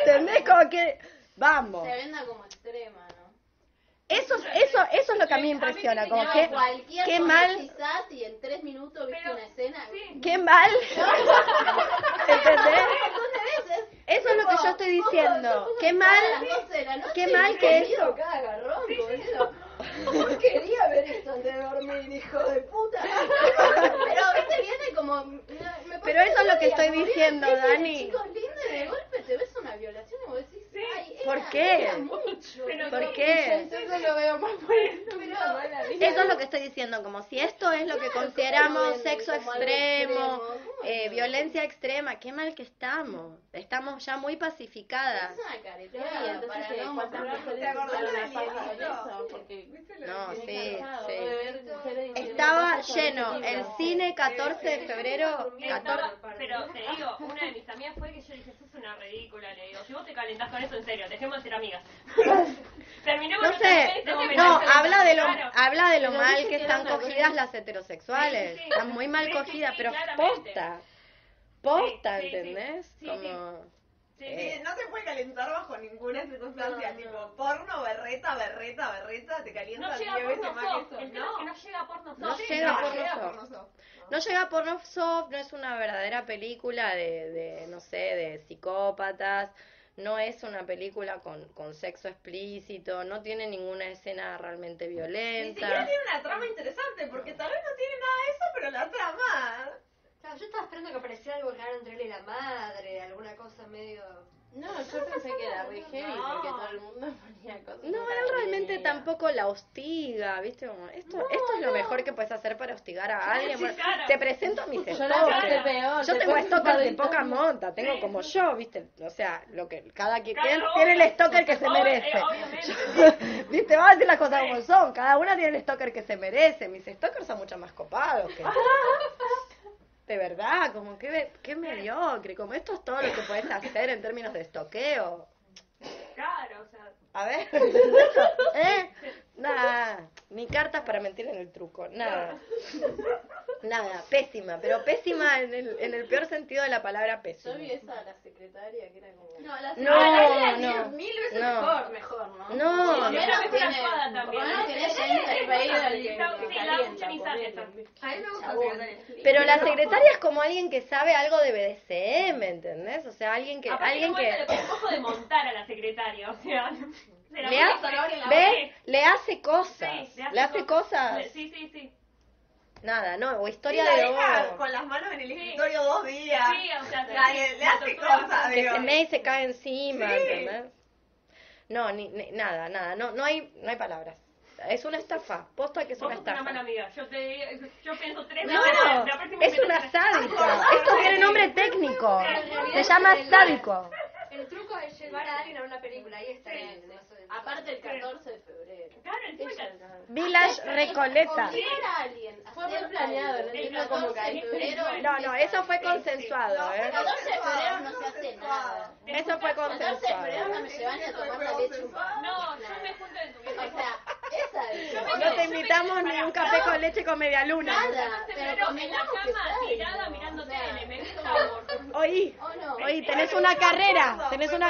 ¿Entendés? Como que, vamos. se venda como extrema, ¿no? Eso es lo que a mí me impresiona, como que, Cualquier qué mal, quizás y en 3 minutos viste Pero, una escena. sí. qué mal, ¿entendés? Un montón de veces. Eso es lo que yo estoy diciendo, qué mal, A las 12 de la noche, qué mal que eso. eso. Cada agarrón, boludo. ¿Cómo quería ver esto antes de dormir, hijo de puta? Pero viste, viene como... Pero eso es lo que estoy diciendo, Dani. Chicos lindos y de golpe te ves una violación y vos decís, ay, ¿Por era- qué? era mucho. Pero ¿Por yo- qué? Yo eso lo veo más por eso. Eso es lo que estoy diciendo, como si esto es lo que consideramos sexo como algo extremo, extremo. violencia extrema, qué mal que estamos. Estamos ya muy pacificadas. Es una careteada Y entonces para se no cuántas mostrar mujeres ¿Te acordás hicieron del la paja de alienito? eso? Porque No, sí, cansado de sí. ver mujeres diciendo Estaba cosas lleno horribles. el cine 14 de febrero. Pero te digo, una de mis amigas fue que yo le dije, sos una ridícula, le digo, si vos te calentás con eso, en serio, dejemos de ser amigas. Terminemos No nuestra sé, amistad, no, te calentás, habla claro. de lo Pero mal dice que que están era una cogidas cosa. las heterosexuales. Sí, sí. Están muy mal Sí, sí, cogidas, sí, pero claramente. posta, Sí, sí, ¿entendés? sí, Como... Sí, no se puede calentar bajo ninguna circunstancia, tipo porno, berreta, te calienta No 10 llega veces porno más soft, que eso. el tema es que no llega porno soft. No Sí, llega no, porno llega soft. porno soft. No llega a porno soft, no es una verdadera película de no sé, de psicópatas, no es una película con sexo explícito, no tiene ninguna escena realmente Ni siquiera violenta. tiene una trama interesante, porque tal vez no tiene nada de eso, pero la trama... Claro, yo estaba esperando que apareciera algo raro entre él y la madre, alguna cosa medio... No, yo pensé que era re heavy porque todo el mundo ponía cosas. No, él realmente tampoco la hostiga, ¿viste? Como, esto es lo mejor que puedes hacer para hostigar a alguien. Bueno, claro. te presento a mis Yo la pasé stalkers. peor, Yo te tengo cuento stalkers de historia. poca monta, tengo como yo, ¿viste? O sea, lo que cada quien Claro, tiene el stalker que se merece. Obviamente. ¿Viste? Vamos a decir las cosas como son. Cada una tiene el stalker que se merece. Mis stalkers son mucho más copados que... De verdad, como que mediocre. Como esto es todo lo que puedes hacer en términos de stalkeo. Claro, o sea, A ver, Nada, ni cartas para mentir en el truco, nada. Nada, pésima, pero pésima en el peor sentido de la palabra pésima. Yo vi esa, la secretaria, que era como... No, la No, mil veces no. mejor, ¿no? No, Por lo menos no. tiene, Espada también. por lo menos tiene gente reída Sí, la mucha ni sale eso. A mí me gusta la secretaria. pero la secretaria es como alguien que sabe algo de BDSM, ¿entendés? O sea, alguien que... Aparte, alguien como que le pone un poco de montar a la secretaria, o sea... se la le pone hace, zanahoria en la ¿ves? pared. Le hace cosas. Sí, le hace cosas. Sí. Nada, no, o Sí, historia la de deja oro. con las manos en el escritorio 2 días. Sí, o sea, Le hace cosas, Que digo. se me y se cae encima, Sí. ¿entendés? No, nada, no hay palabras. Es una estafa, posta que es Vos una sos una mala estafa. amiga. Yo pienso tres No, veces. la próxima es vez una que- sádica. Esto tiene nombre técnico. Pero en realidad Se llama el- sádico. El truco es llevar a alguien a una película, ahí está el negocio del- Aparte el 14 de febrero. Claro, encima Ella que- era- Village Recoleta. Obligar a alguien a Fue muy hacer planeado, algo no el entiendo 14 cómo cae. de febrero. No, eso fue consensuado, El ¿eh? 14 de febrero no se hace nada. Eso fue El 14 de febrero consensuado. no me llevan ni a tomar la leche un pan. No, yo me junto en tu O sea, esa es. No te invitamos ni un café con leche con media luna. Nada, pero pero en la convengamos que cama está tirada algo, mirando o sea, tele, me gusta amor. Oí, ¿o no? oí, tenés una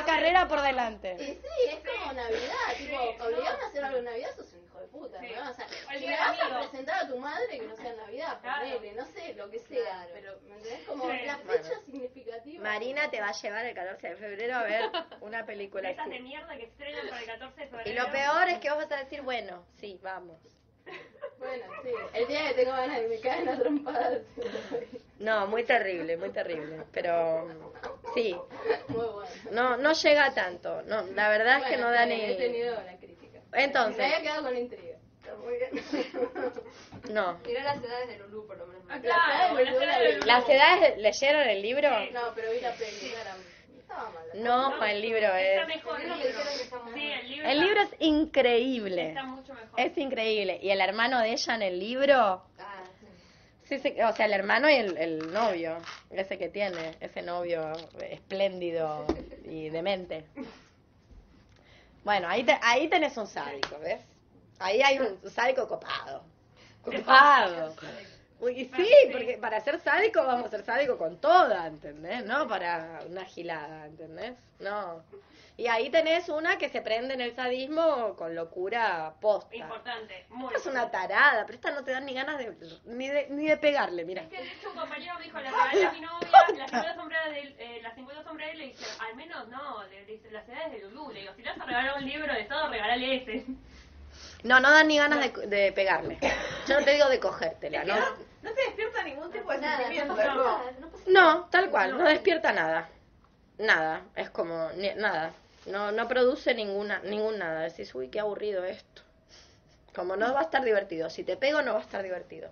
carrera por delante. Y sí, es como Navidad, tipo, obligame a hacer algo en Navidad, sos un hijo de puta, Sí. ¿no? O sea, El si día me del vas a amigo. presentar a tu madre que no sea en Navidad, Claro. ponele, no sé, lo que sea, Claro. pero, ¿me entendés? Como Sí. la fecha significativa. Marina te va a llevar el 14 de febrero a ver una película Esas de así. mierda que estrenan para el 14 de febrero. Y lo peor es que vos vas a decir, bueno, sí, vamos. Bueno, sí, el día que tengo ganas de que me caen a trompadas. No, muy terrible, pero sí, Muy bueno. no llega tanto. No, la verdad es que no da Bueno, he ni... tenido la crítica. Me Entonces, había quedado con la intriga. Está muy bien. no. Mirá las edades de Lulú, por lo menos. Ah, claro, Claro, la escena del ¿Las edades leyeron el libro? No, pero vi la peli, estaba mala. No, el libro Está es... mejor el Me libro. dijeron que está muy Sí, bueno. el libro, El libro es increíble. está mucho mejor. Es increíble. Y el hermano de ella en el libro... Ah, sí. Sí, o sea, el hermano y el novio, ese que tiene, ese novio espléndido y demente. Bueno, ahí tenés un sádico, ¿ves? Ahí hay un sádico copado. Copado. Uy, sí, porque para ser sádico vamos a ser sádico con toda, ¿entendés? No para una gilada, ¿entendés? No. Y ahí tenés una que se prende en el sadismo con locura posta. Importante, muy Esta es una tarada, pero esta no te dan ni ganas ni de pegarle, mira. Es que de hecho un compañero me dijo, le regalé a mi novia las 50 sombras de las 50 sombras de él, le dice, al menos no, le dice, las edades de Lulú, le digo, si le vas a regalar un libro de todo, regálale ese. No dan ni ganas de pegarle. Yo no te digo de cogértela, ¿no? No te despierta ningún tipo de Nada, sentimiento. no pasa nada, no pasa No, tal cual, no despierta nada. Nada, es como, nada. No produce ningún nada. Decís, uy, qué aburrido esto. Como no va a estar divertido. Si te pego, no va a estar divertido.